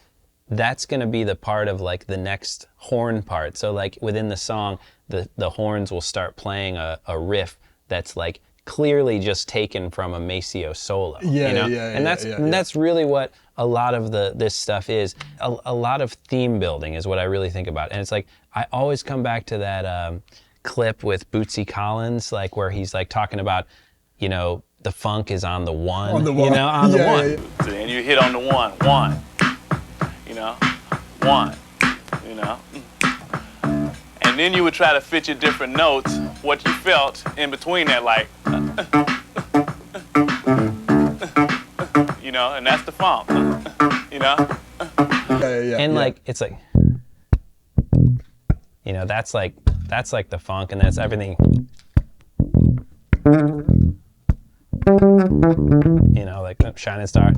that's going to be the part of like the next horn part. So like within the song, the horns will start playing a riff that's like clearly just taken from a Maceo solo. Yeah, you know? yeah, and yeah, that's really what a lot of this stuff is. A lot of theme building is what I really think about. And it's like, I always come back to that clip with Bootsy Collins, like where he's like talking about, you know, the funk is on the one. On the one. You know, on the one. Yeah. And you hit on the one, you know, one, you know. And then you would try to fit your different notes, what you felt in between that, like, you know, and that's the funk, you know. And like, it's like, you know, that's like the funk, and that's everything. You know, like Shining Star.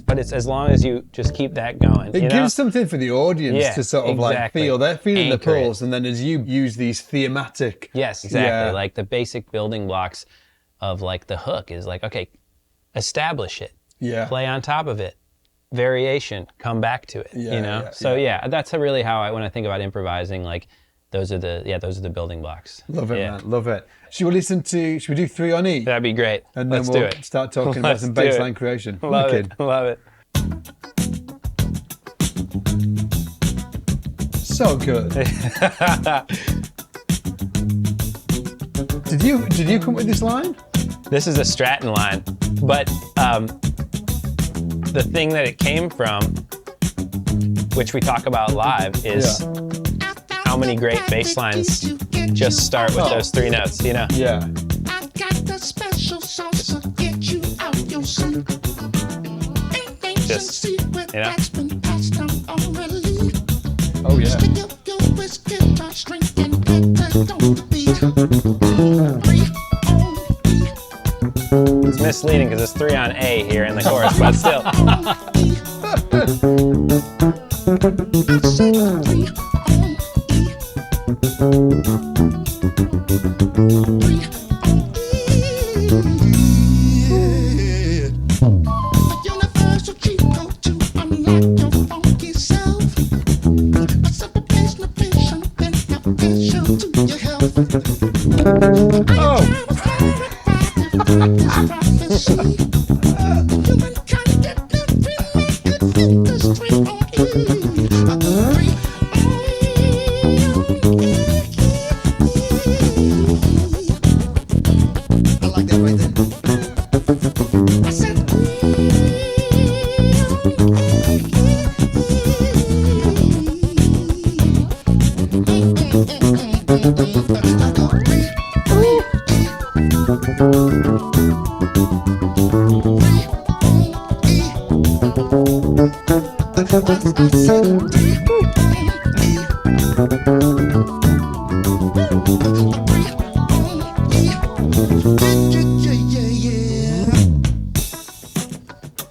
But it's as long as you just keep that going. It gives something for the audience to sort of like feel. They're feeling the pulse, and then as you use these thematic. Yes, exactly. Like the basic building blocks of like the hook is like, okay, establish it. Yeah. Play on top of it. Variation, come back to it. You know? That's really how when I think about improvising, like those are the building blocks. Love it, man. Love it. Should we do 3 on E? That'd be great. And then we'll start talking about some bassline creation. Love it. Love it. So good. Did you come up with this line? This is a Stratton line, but the thing that it came from, which we talk about live, is how many great bass lines just start with those 3 notes, you know? Yeah. I got the special sauce to get you out your sleep. Just, you know? Oh yeah. It's misleading because it's 3 on A here in the chorus, but still.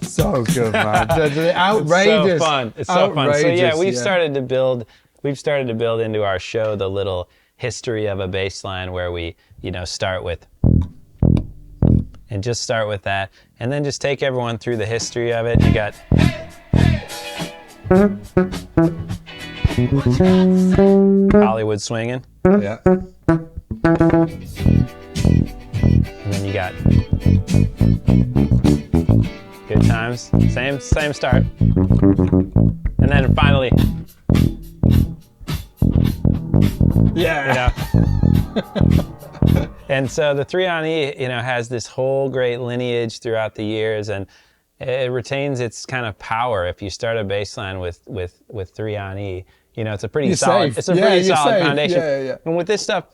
So good, man. Outrageous. It's so fun. It's so fun. So yeah, we've started to build into our show the little history of a bass line where we, you know, start with that, and then just take everyone through the history of it. You got Hollywood swinging. Yeah. And then you got Good Times. Same start. And then finally, yeah. You know. And so the 3 on E, you know, has this whole great lineage throughout the years, and it retains its kind of power if you start a bass line with 3 on E. You know, it's a pretty solid foundation. Yeah. And with this stuff,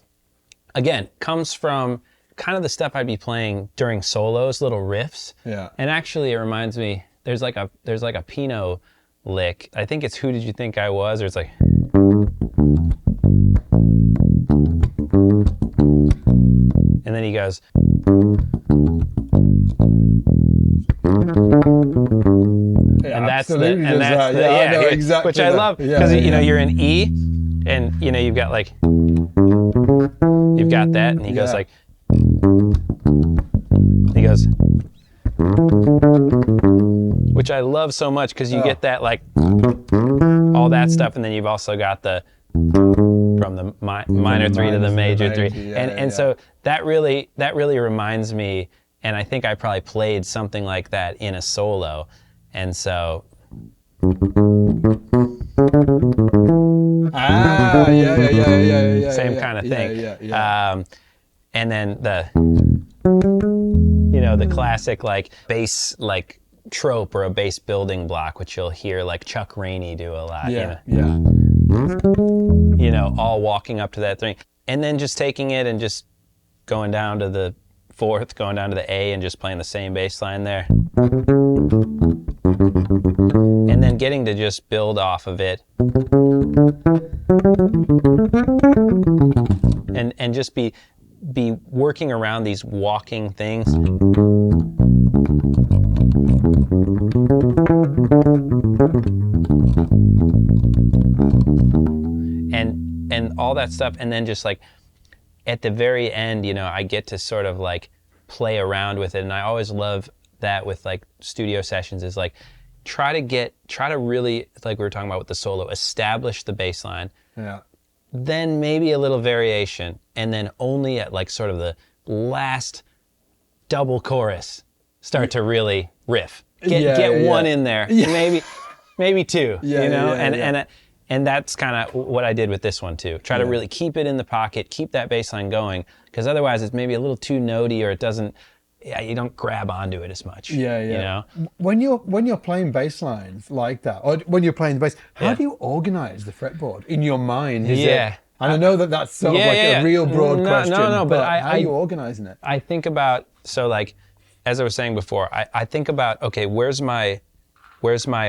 again, comes from kind of the stuff I'd be playing during solos, little riffs. Yeah. And actually, it reminds me, there's like a Pino lick. I think it's Who Did You Think I Was? Or it's like. And then he goes. Yeah, and that's absolutely. Exactly which I love because you know you're in E, and you know you've got like. you've got that, and he goes Yeah. like, he goes, which I love so much because you get that like all that stuff, and then you've also got the from the minor three to the major three, and so that really reminds me, and I think I probably played something like that in a solo, and so. Same kind of thing. And then the classic like bass like trope or a bass building block, which you'll hear like Chuck Rainey do a lot. All walking up to that thing, and then just taking it and just going down to the fourth, going down to the A, and just playing the same bass line there. And then getting to just build off of it. And just be working around these walking things. And all that stuff, and then just like at the very end, I get to sort of like play around with it, and I always love that with like studio sessions is like try to really, like we were talking about with the solo, establish the bass line. Yeah. Then maybe a little variation, and then only at like sort of the last double chorus start to really riff. Get one in there, maybe two, and that's kind of what I did with this one too. Try to really keep it in the pocket, keep that bass line going, because otherwise it's maybe a little too notey, or it doesn't. You don't grab onto it as much. When you're playing bass lines like that, or when you're playing the bass, how do you organize the fretboard in your mind? And I know that's sort of like a real broad question. No, but how are you organizing it? I think about, so like, as I was saying before, I think about, okay, where's my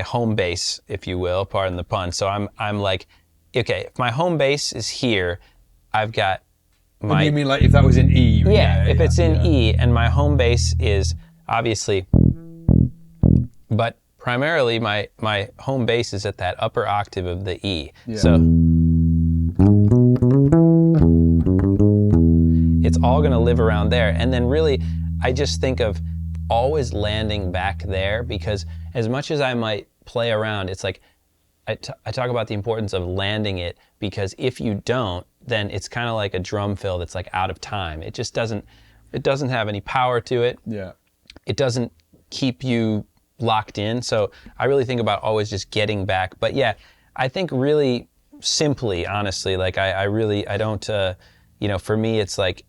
home base, if you will, pardon the pun. So I'm like, okay, if my home base is here, I've got What do you mean, like if that was in E? If it's in E, and my home base is obviously, but primarily my home base is at that upper octave of the E. So it's all gonna live around there. And then really, I just think of always landing back there, because as much as I might play around, it's like, I talk about the importance of landing it, because if you don't, then it's kind of like a drum fill that's like out of time. It just doesn't have any power to it. Yeah. It doesn't keep you locked in. So I really think about always just getting back. But yeah, I think really simply, honestly, like I don't, for me, it's like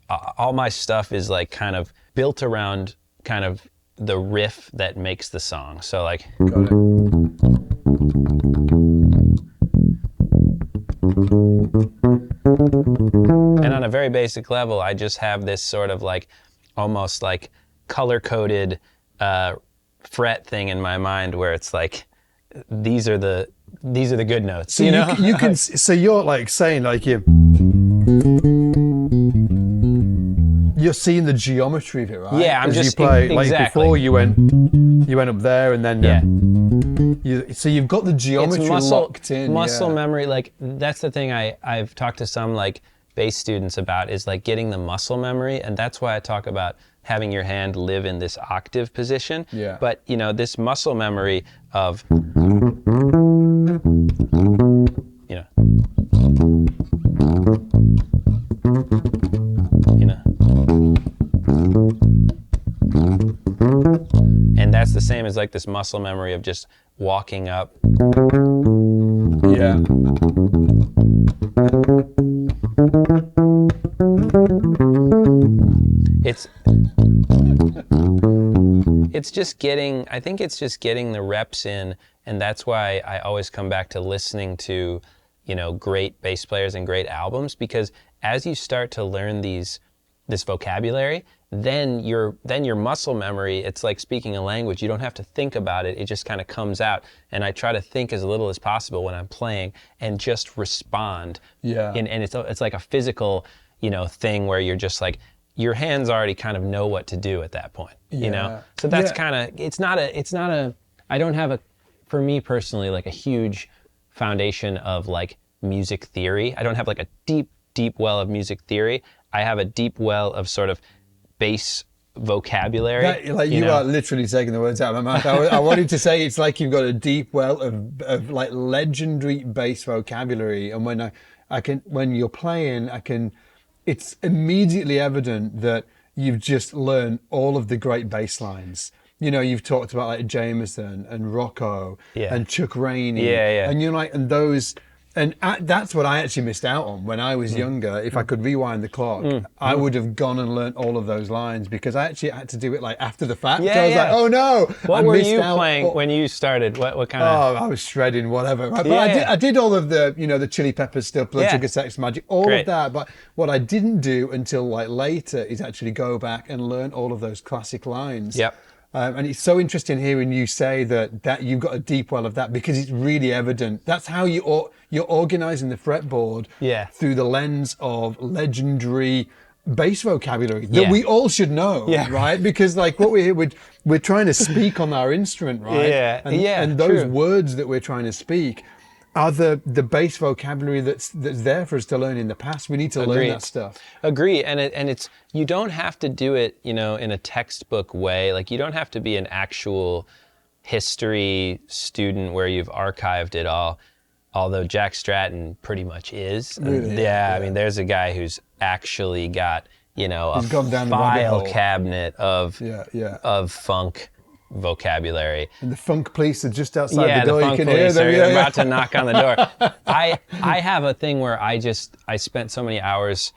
all my stuff is like kind of built around kind of the riff that makes the song. So like. Got it. And on a very basic level, I just have this sort of like, almost like color-coded fret thing in my mind, where it's like, these are the good notes. So you can. So you're like saying like you're seeing the geometry of it, right? Yeah, I'm just you play like exactly. before you went up there, and then so you've got the geometry locked in. Muscle memory, like that's the thing I've talked to some like bass students about, is like getting the muscle memory, and that's why I talk about having your hand live in this octave position. Yeah. But this muscle memory of and that's the same as like this muscle memory of just walking up. Yeah. It's just getting, I think it's just getting the reps in, and that's why I always come back to listening to, great bass players and great albums, because as you start to learn this vocabulary, then your muscle memory, it's like speaking a language. You don't have to think about it. It just kind of comes out. And I try to think as little as possible when I'm playing and just respond. Yeah. And it's like a physical, thing where you're just like, your hands already kind of know what to do at that point, So that's kind of, it's not a, I don't have for me personally, like a huge foundation of like music theory. I don't have like a deep deep well of music theory. I have a deep well of sort of bass vocabulary. You are literally taking the words out of my mouth. I wanted to say it's like you've got a deep well of like legendary bass vocabulary, and when you're playing, it's immediately evident that you've just learned all of the great bass lines. You know, you've talked about like Jameson and Rocco and Chuck Rainey. And you're like, and those, and that's what I actually missed out on when I was younger. If I could rewind the clock, I would have gone and learnt all of those lines, because I actually had to do it like after the fact. So I was like, oh no. What were you playing when you started? What kind of? Oh, I was shredding whatever. Right? But I did all of the, the Chili Peppers stuff, Blood Sugar Sex Magic, all of that. But what I didn't do until like later is actually go back and learn all of those classic lines. Yep. And it's so interesting hearing you say that you've got a deep well of that, because it's really evident. That's how you're organising the fretboard through the lens of legendary bass vocabulary that we all should know, right? Because like what we're trying to speak on our instrument, right? And those words that we're trying to speak are the bass vocabulary that's there for us to learn in the past. We need to learn that stuff. Agree. And it's you don't have to do it, in a textbook way. Like, you don't have to be an actual history student where you've archived it all. Although Jack Stratton pretty much is. Really? I mean, there's a guy who's actually got, a gone down file cabinet of funk vocabulary. And the funk police are just outside the door. The funk you can hear them. They're about to knock on the door. I have a thing where I spent so many hours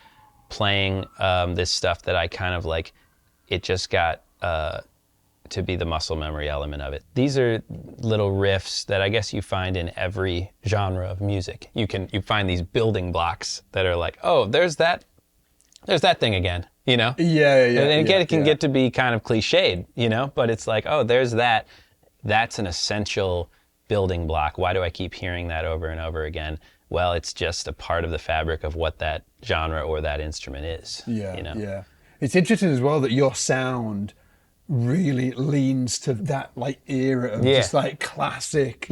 playing this stuff that I kind of like, it just got to be the muscle memory element of it. These are little riffs that I guess you find in every genre of music. You find these building blocks that are like, oh, there's that thing again. And it can get to be kind of cliched, but it's like, oh, there's that. That's an essential building block. Why do I keep hearing that over and over again? Well, it's just a part of the fabric of what that genre or that instrument is. Yeah. It's interesting as well that your sound really leans to that like era of just like classic,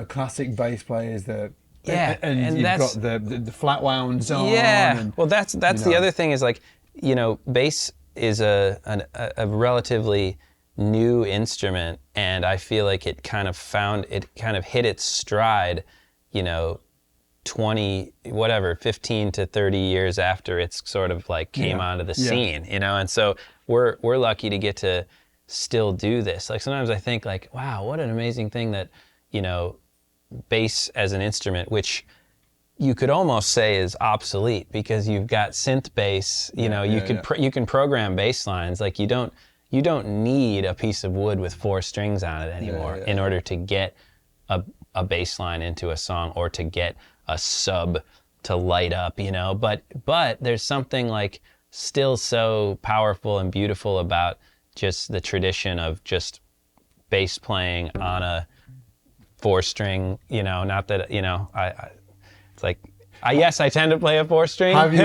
classic bass players that. And you've got the flat wounds on. Well, that's the other thing is like, bass is a relatively new instrument, and I feel like it kind of hit its stride, 15 to 30 years after it's sort of like came onto the scene, and so we're lucky to get to still do this. Like sometimes I think like, wow, what an amazing thing that, bass as an instrument, which you could almost say is obsolete because you've got synth bass, you can program bass lines. Like you don't need a piece of wood with 4 strings on it anymore in order to get a bass line into a song or to get a sub to light up, but there's something like still so powerful and beautiful about just the tradition of just bass playing on a 4-string, not that, it's like, yes, I tend to play a 4-string. Have you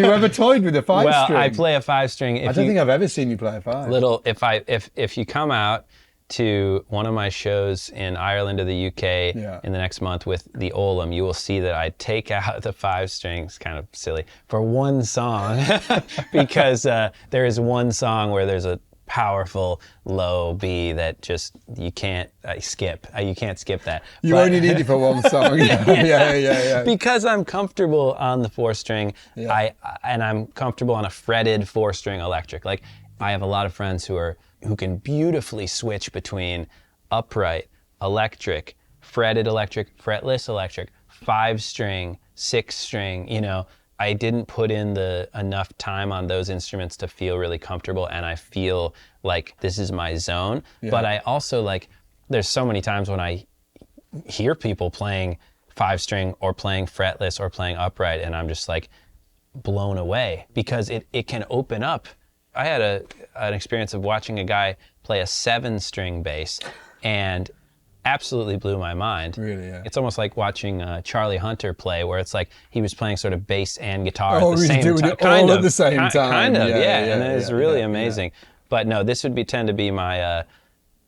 ever toyed with a 5-string? Well, I play a 5-string. I don't think I've ever seen you play a 5. If you come out to one of my shows in Ireland or the UK in the next month with the Olam, you will see that I take out the 5 strings, kind of silly, for one song, because there is one song where there's a powerful low B that just you can't skip. You can't skip that. You only need it for one song. Yeah. Because I'm comfortable on the 4-string, and I'm comfortable on a fretted 4-string electric. Like I have a lot of friends who can beautifully switch between upright, electric, fretted electric, fretless electric, 5-string, 6-string, I didn't put in enough time on those instruments to feel really comfortable, and I feel like this is my zone. But I also there's so many times when I hear people playing 5-string or playing fretless or playing upright, and I'm just like blown away because it can open up. I had an experience of watching a guy play a 7-string bass, and absolutely blew my mind. Really, yeah. It's almost like watching Charlie Hunter play, where it's like he was playing sort of bass and guitar at the same time. At the same time. Kind of, and it was really amazing. But no, this would tend to be my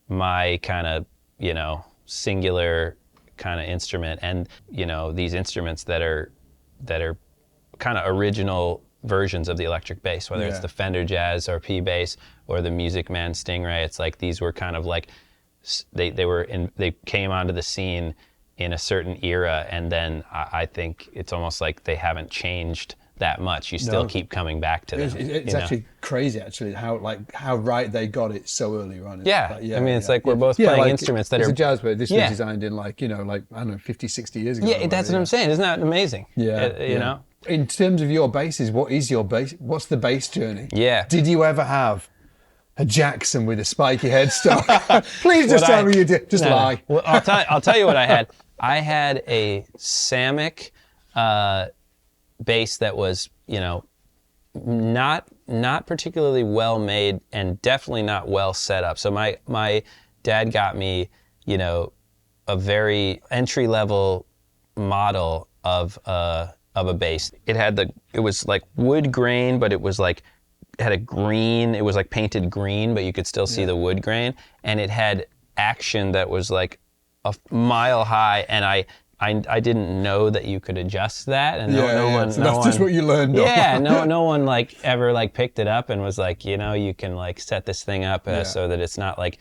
my kind of singular kind of instrument, and these instruments that are kind of original versions of the electric bass, whether it's the Fender Jazz or P bass or the Music Man StingRay. It's like these were kind of like they came onto the scene in a certain era, and then I think it's almost like they haven't changed that much. You still keep coming back to them. It's actually crazy, actually, how right they got it so early on. Yeah, I mean, it's like we're both playing instruments that are... It's a jazz, but this was designed in like, I don't know, 50, 60 years ago. Yeah, that's what I'm saying. Isn't that amazing? Yeah. You know? In terms of your basses, what is your bass? What's the bass journey? Yeah. Did you ever have a Jackson with a spiky headstock? Please just tell me you did. Just lie. Well, I'll tell you what I had. I had a Samick bass that was, not particularly well made and definitely not well set up. So my dad got me, a very entry level model of a bass. It was like wood grain, but it was like, it had a green, it was like painted green, but you could still see the wood grain. And it had action that was like a mile high, and I didn't know that you could adjust that, and no one. So that's just what you learned. Yeah, no one like ever like picked it up and was like, you can like set this thing up so that it's not like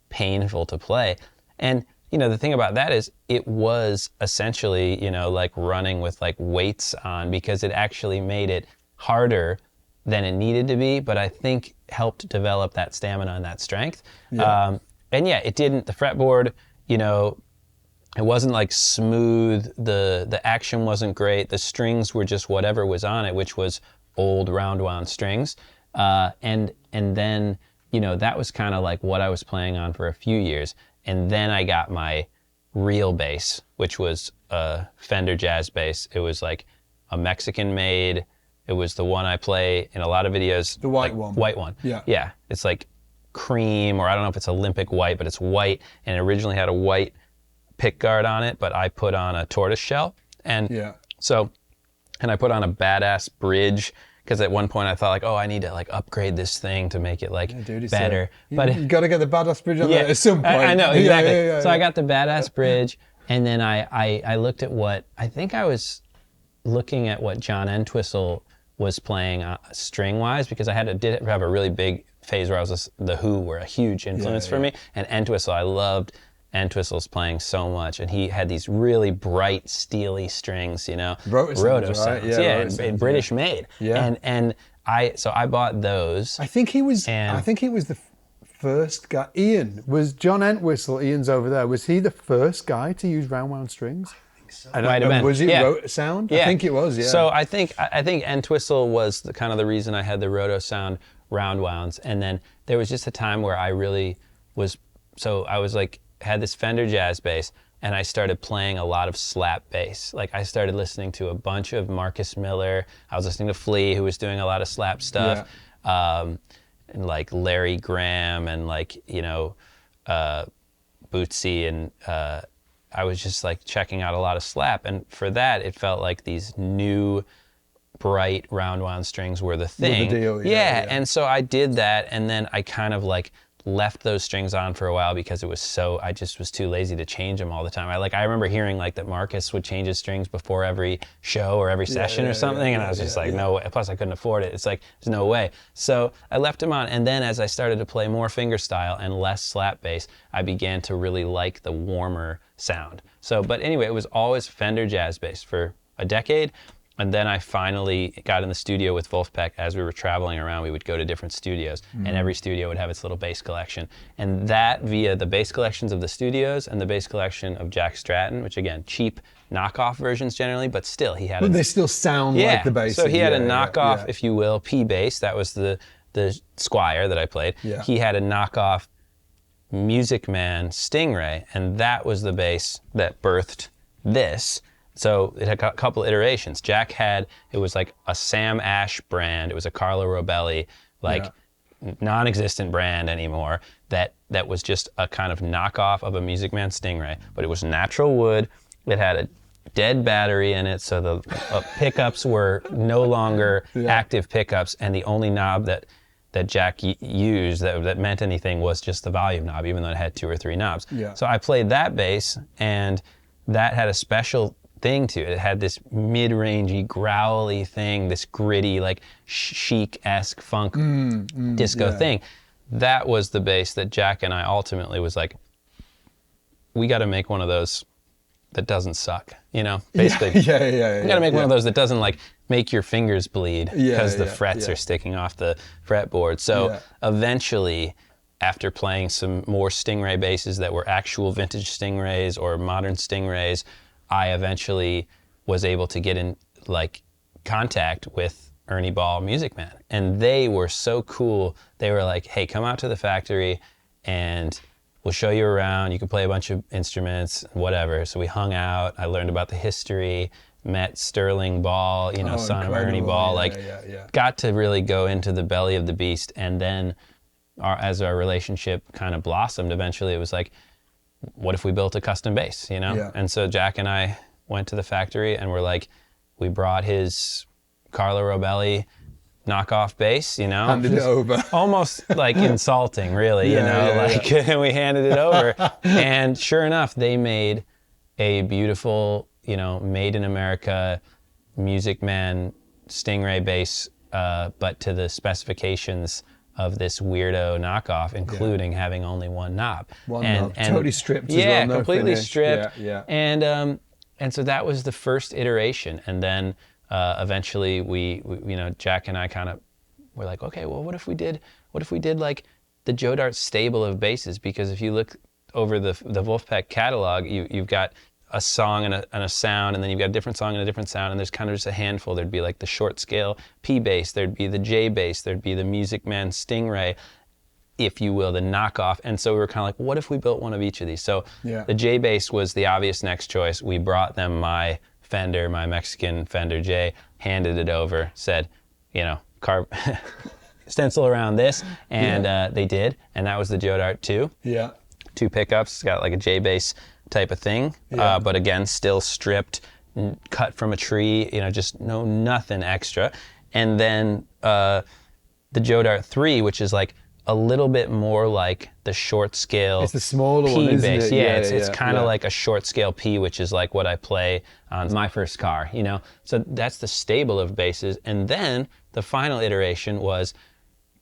painful to play. And the thing about that is it was essentially like running with like weights on, because it actually made it harder than it needed to be, but I think helped develop that stamina and that strength. Yeah. It didn't. The fretboard, it wasn't like smooth. The action wasn't great. The strings were just whatever was on it, which was old round wound strings. And then that was kind of like what I was playing on for a few years. And then I got my real bass, which was a Fender Jazz bass. It was like a Mexican made. It was the one I play in a lot of videos. The white one. White one. Yeah. Yeah. It's like cream, or I don't know if it's Olympic white, but it's white, and it originally had a white pick guard on it, but I put on a tortoise shell. And and I put on a badass bridge, because at one point I thought like, I need to like upgrade this thing to make it like better. But you got to get the badass bridge on there at some point. I know, exactly. So I got the badass bridge, and then I looked at what, I think I was looking at what John Entwistle was playing string-wise, because I did have a really big phase where the Who were a huge influence for me, and Entwistle, I loved Entwistle's playing so much, and he had these really bright, steely strings, Roto sounds, right? And British made. Yeah. And I bought those. I think he was the first guy. Ian, was John Entwistle, Ian's over there, was he the first guy to use round wound strings? Might have been. Was it roto sound? Yeah. I think it was, yeah. So I think Entwistle was the kind of the reason I had the roto sound round wounds. And then there was just a time where I really was, I was like, had this Fender Jazz bass, and I started playing a lot of slap bass. Like I started listening to a bunch of Marcus Miller. I was listening to Flea, who was doing a lot of slap stuff. And like Larry Graham, and like, Bootsy, and I was just like checking out a lot of slap, and for that it felt like these new bright round wound strings were the thing. The deal, and so I did that, and then I kind of like left those strings on for a while, because I just was too lazy to change them all the time. I remember hearing like that Marcus would change his strings before every show or every session or something, and I was just like, no way. Plus I couldn't afford it. It's like, there's no way. So I left them on, and then as I started to play more fingerstyle and less slap bass, I began to really like the warmer sound. But anyway, it was always Fender Jazz bass for a decade. And then I finally got in the studio with Vulfpeck. As we were traveling around, we would go to different studios, and every studio would have its little bass collection. And that, via the bass collections of the studios and the bass collection of Jack Stratton, which again, cheap knockoff versions generally, but still he had But they still sound like the bass. So he had a knockoff, if you will, P bass. That was the Squire that I played. Yeah. He had a knockoff Music Man StingRay, and that was the bass that birthed this. So it had a couple iterations. Jack it was like a Sam Ash brand. It was a Carlo Robelli, non-existent brand anymore, that was just a kind of knockoff of a Music Man StingRay, but it was natural wood. It had a dead battery in it, so the pickups were no longer active pickups, and the only knob that Jack used that meant anything was just the volume knob, even though it had 2 or 3 knobs. Yeah. So I played that bass, and that had a special thing to it. It had this mid-rangey, growly thing, this gritty, like chic-esque funk disco thing. That was the bass that Jack and I ultimately was like, we got to make one of those that doesn't suck, you know, basically. We got to make one of those that doesn't like make your fingers bleed because the frets are sticking off the fretboard. So eventually, after playing some more StingRay basses that were actual vintage StingRays or modern StingRays, I eventually was able to get in like contact with Ernie Ball Music Man. And they were so cool. They were like, hey, come out to the factory and we'll show you around. You can play a bunch of instruments, whatever. So we hung out. I learned about the history, met Sterling Ball, you know, son of Ernie Ball. Got to really go into the belly of the beast. And then as our relationship kind of blossomed, eventually it was like, what if we built a custom bass, you know? And so Jack and I went to the factory and we're like, we brought his Carlo Robelli knockoff bass, you know? Handed it over. Almost like insulting, really, you know? And we handed it over. And sure enough, they made a beautiful, you know, made in America Music Man StingRay bass, but to the specifications of this weirdo knockoff, including having only one knob. One knob, totally stripped as well, Yeah, no completely finish. stripped. And so that was the first iteration. And then eventually we, you know, Jack and I kind of were like, okay, well, what if we did like the Joe Dart stable of basses? Because if you look over the Vulfpeck catalog, you've got a song and a sound, and then you've got a different song and a different sound, and there's kind of just a handful. There'd be like the short scale P bass, there'd be the J bass, there'd be the Music Man StingRay, if you will, the knockoff. And so we were kind of like, what if we built one of each of these? So the J bass was the obvious next choice. We brought them my Fender, my Mexican Fender J, handed it over, said, you know, stencil around this, and they did, and that was the Joe Dart 2. 2 pickups, it's got like a J bass type of thing, but again, still stripped, cut from a tree, you know, just nothing extra. And then the Joe Dart 3, which is like a little bit more like the short scale. It's the smaller P one, isn't bass. it? It's kind of like a short scale P, which is like what I play on my first car, you know? So that's the stable of basses. And then the final iteration was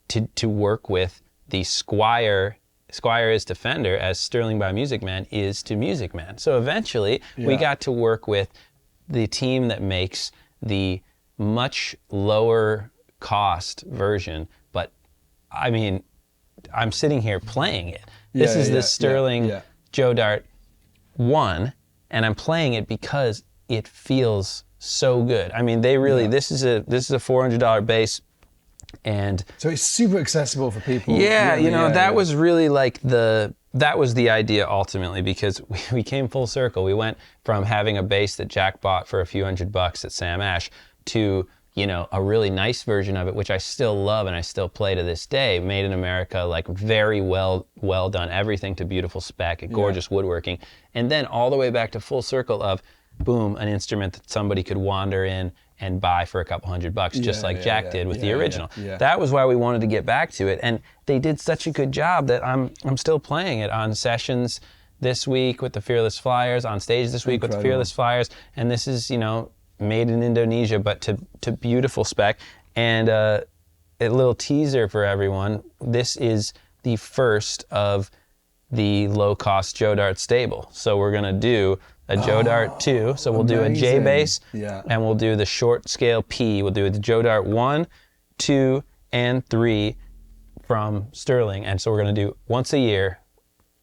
to work with the Squier. Squier is to Fender as Sterling by Music Man is to Music Man. So eventually we got to work with the team that makes the much lower cost version, but I mean, I'm sitting here playing it. This is the Sterling Joe Dart 1, and I'm playing it because it feels so good. I mean, they really, this is a $400 bass. And so it's super accessible for people. That was really like that was the idea ultimately, because we came full circle. We went from having a bass that Jack bought for a few $100 at Sam Ash to, you know, a really nice version of it, which I still love and I still play to this day, made in America, like very well done, everything to beautiful spec, gorgeous woodworking. And then all the way back to full circle of, boom, an instrument that somebody could wander in and buy for a couple $100, just like Jack did with the original. That was why we wanted to get back to it, and they did such a good job that I'm still playing it on sessions this week with the Fearless Flyers, on stage this week with the Fearless Flyers, and this is, you know, made in Indonesia, but to beautiful spec. And a little teaser for everyone, this is the first of the low-cost Joe Dart stable. So we're gonna do a Joe Dart 2, so we'll do a J bass, and we'll do the short scale P. We'll do the Joe Dart 1, 2, and 3 from Sterling. And so we're gonna do once a year,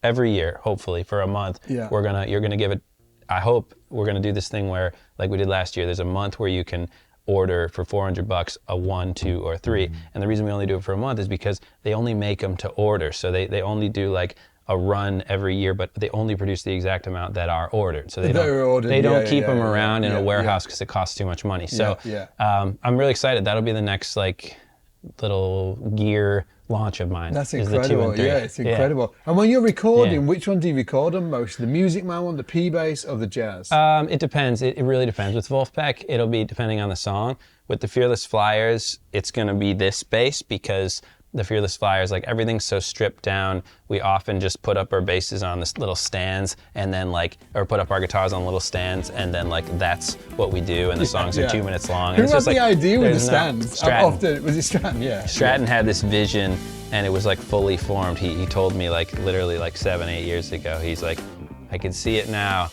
every year, hopefully, for a month. You're gonna give it, I hope we're gonna do this thing where, like we did last year, there's a month where you can order for $400 a 1, 2, or 3. And the reason we only do it for a month is because they only make them to order. So they only do like a run every year, but they only produce the exact amount that are ordered. So they don't keep them around in a warehouse because it costs too much money. So I'm really excited. That'll be the next like little gear launch of mine. That's incredible. The 2 and 3. Yeah, it's incredible. And when you're recording, which one do you record on most? The Music Man one, the P bass, or the jazz? It depends. It really depends. With Vulfpeck, it'll be depending on the song. With the Fearless Flyers, it's going to be this bass because the Fearless Flyers, like everything's so stripped down. We often just put up our basses on this little stands and then or put up our guitars on little stands and then that's what we do, and the songs are 2 minutes long. Who and had the idea with the stands? Stratton. Often, was it Stratton? Yeah. Stratton had this vision and it was fully formed. He told me literally 7-8 years ago. He's like, I can see it now.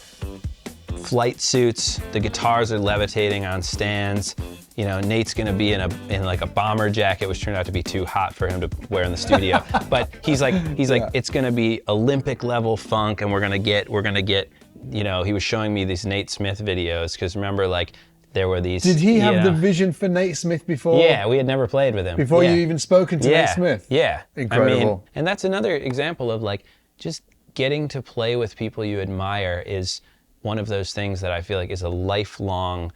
Flight suits, the guitars are levitating on stands. Nate's gonna be in a bomber jacket, which turned out to be too hot for him to wear in the studio. But he's like, it's gonna be Olympic level funk, and we're gonna get. He was showing me these Nate Smith videos, because remember, there were these. Did he have the vision for Nate Smith before? Yeah, we had never played with him. Before you even spoken to Nate Smith? Yeah. Incredible. And that's another example of just getting to play with people you admire is one of those things that I feel is a lifelong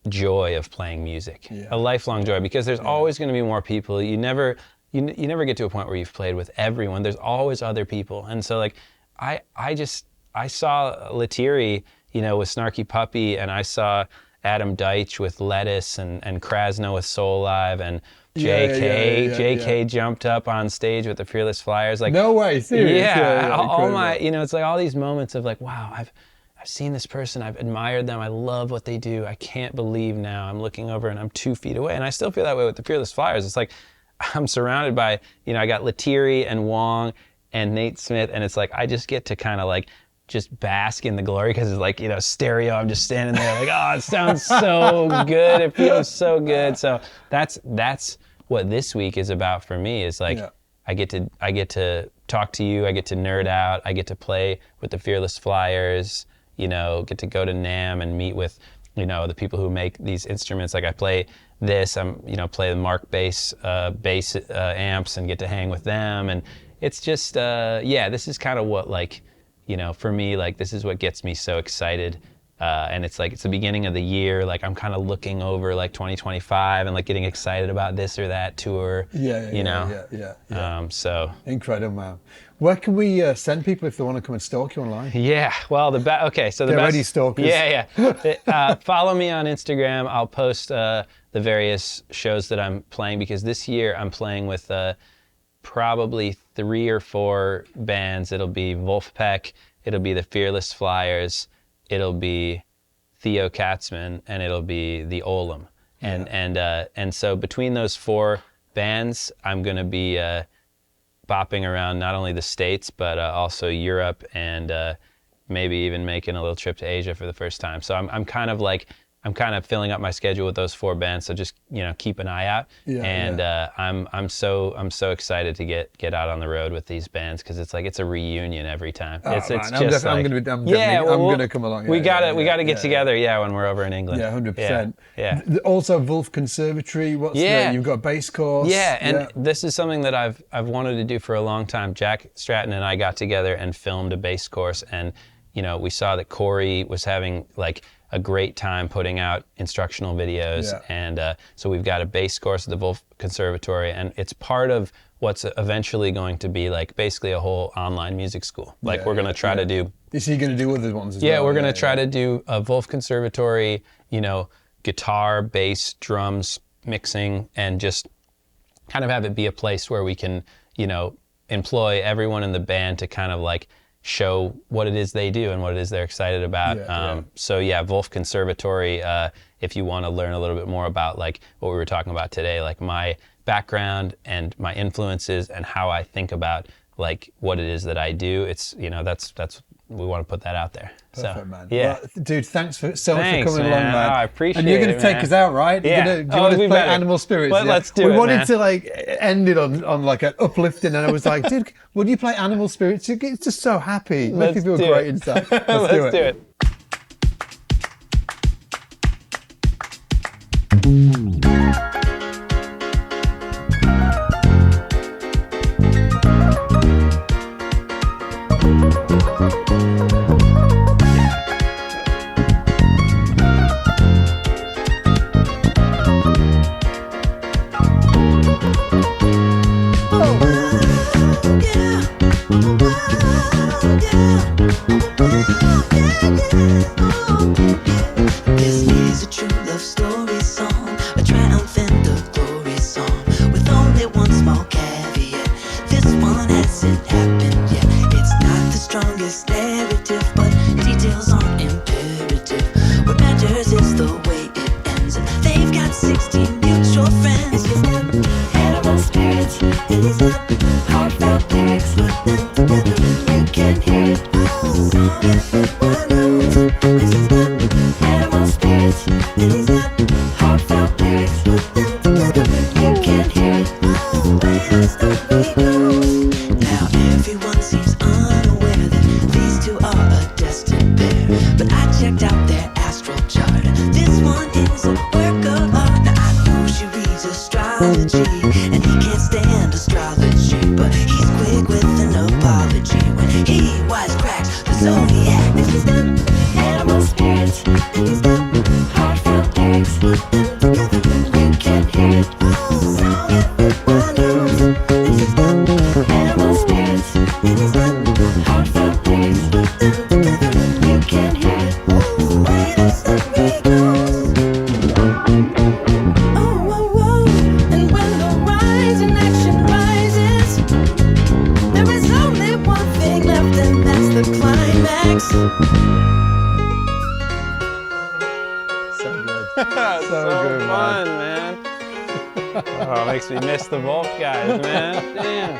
joy of playing music. A lifelong joy, because there's always going to be more people. You never get to a point where you've played with everyone. There's always other people. And so I saw Lettieri, with Snarky Puppy, and I saw Adam Deitch with Lettuce, and Krasno with Soul Live, and JK jumped up on stage with the Fearless Flyers. No way, serious? Yeah, all my, it's all these moments of wow, I've seen this person, I've admired them, I love what they do, I can't believe now I'm looking over and I'm 2 feet away. And I still feel that way with the Fearless Flyers. It's I'm surrounded by, I got Lettieri and Wong and Nate Smith, and it's I just get to kind of just bask in the glory, because it's stereo. I'm just standing there oh, it sounds so good. It feels so good. So that's what this week is about for me, is I get to talk to you, I get to nerd out, I get to play with the Fearless Flyers, get to go to NAMM and meet with, the people who make these instruments. I play this, play the Mark bass amps and get to hang with them. And it's just, this is kind of what for me, this is what gets me so excited. And it's it's the beginning of the year. I'm kind of looking over 2025 and getting excited about this or that tour. Yeah. So incredible, man. Where can we send people if they want to come and stalk you online? Yeah. Well, so they're already stalkers. Yeah. Follow me on Instagram. I'll post the various shows that I'm playing, because this year I'm playing with probably 3 or 4 bands. It'll be Vulfpeck, it'll be the Fearless Flyers, it'll be Theo Katzman, and it'll be the Olam. And so between those 4 bands, I'm going to be bopping around not only the States, but also Europe, and maybe even making a little trip to Asia for the first time. So I'm kind of filling up my schedule with those 4 bands. So just keep an eye out. I'm so excited to get out on the road with these bands, because it's a reunion every time. Oh, it's man, just I'm gonna come along. We gotta get together. Yeah, when we're over in England. Yeah, 100%. Yeah. Also, Vulf Conservatory. You've got a bass course. Yeah, and this is something that I've wanted to do for a long time. Jack Stratton and I got together and filmed a bass course, and we saw that Corey was having a great time putting out instructional videos. And so we've got a bass course at the Vulf Conservatory, and it's part of what's eventually going to be basically a whole online music school. We're going to try to do... Is he going to do other ones as well? Yeah, we're going to try to do a Vulf Conservatory, guitar, bass, drums, mixing, and just kind of have it be a place where we can, employ everyone in the band to kind of show what it is they do and what it is they're excited about. So Vulf Conservatory, if you want to learn a little bit more about what we were talking about today, my background and my influences and how I think about what it is that I do, it's that's we want to put that out there. Perfect, so, man. Yeah. Well, dude, thanks for coming along, man. Oh, I appreciate it. And you're going to take us out, right? Yeah. Do you want to play Animal Spirits? Let's do it, We wanted to end it on an uplifting, and I was like, dude, would you play Animal Spirits? It's just so happy. Make you feel great inside. Let's do it. This is a true love story song, a triumphant, glorious song, with only one small 16 mutual friends. He's got animal spirits and he's got heartfelt lyrics. Put them together and you can hear it. Oh, song everyone knows. He's got animal spirits and he's got heartfelt lyrics. Put them together and you can hear it. Oh, where the story goes. Now everyone seems unaware that these two are a destined pair. But I checked out their astral chart. This one is a work of art. Now I know she reads astrology, and he can't stand astrology, but he's quick with an apology when he wisecracks the zodiac. And he's got animal spirits, and he's got heartfelt lyrics. Put them together and you can hear it. Oh, song everyone knows. And he's got animal spirits, and he's got heartfelt lyrics. Put them together and you can hear it. Oh, where the story goes. Oh, whoa, whoa. And when the rising action rises, there is only one thing left, and that's the climax. So good. So good, man. fun, man. Oh, it makes me miss the Vulf guys, man. Damn.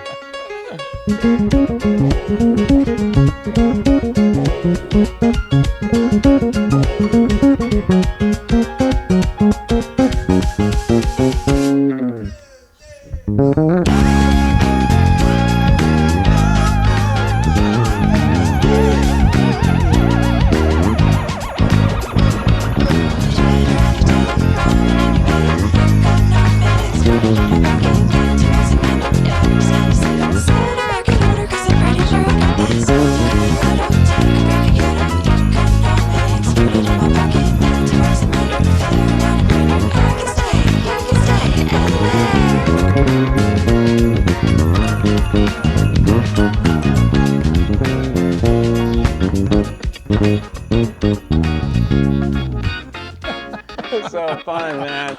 So fun, man.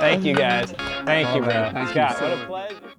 Thank you guys. Thank you, bro. Thank you Scott, so what a much. pleasure.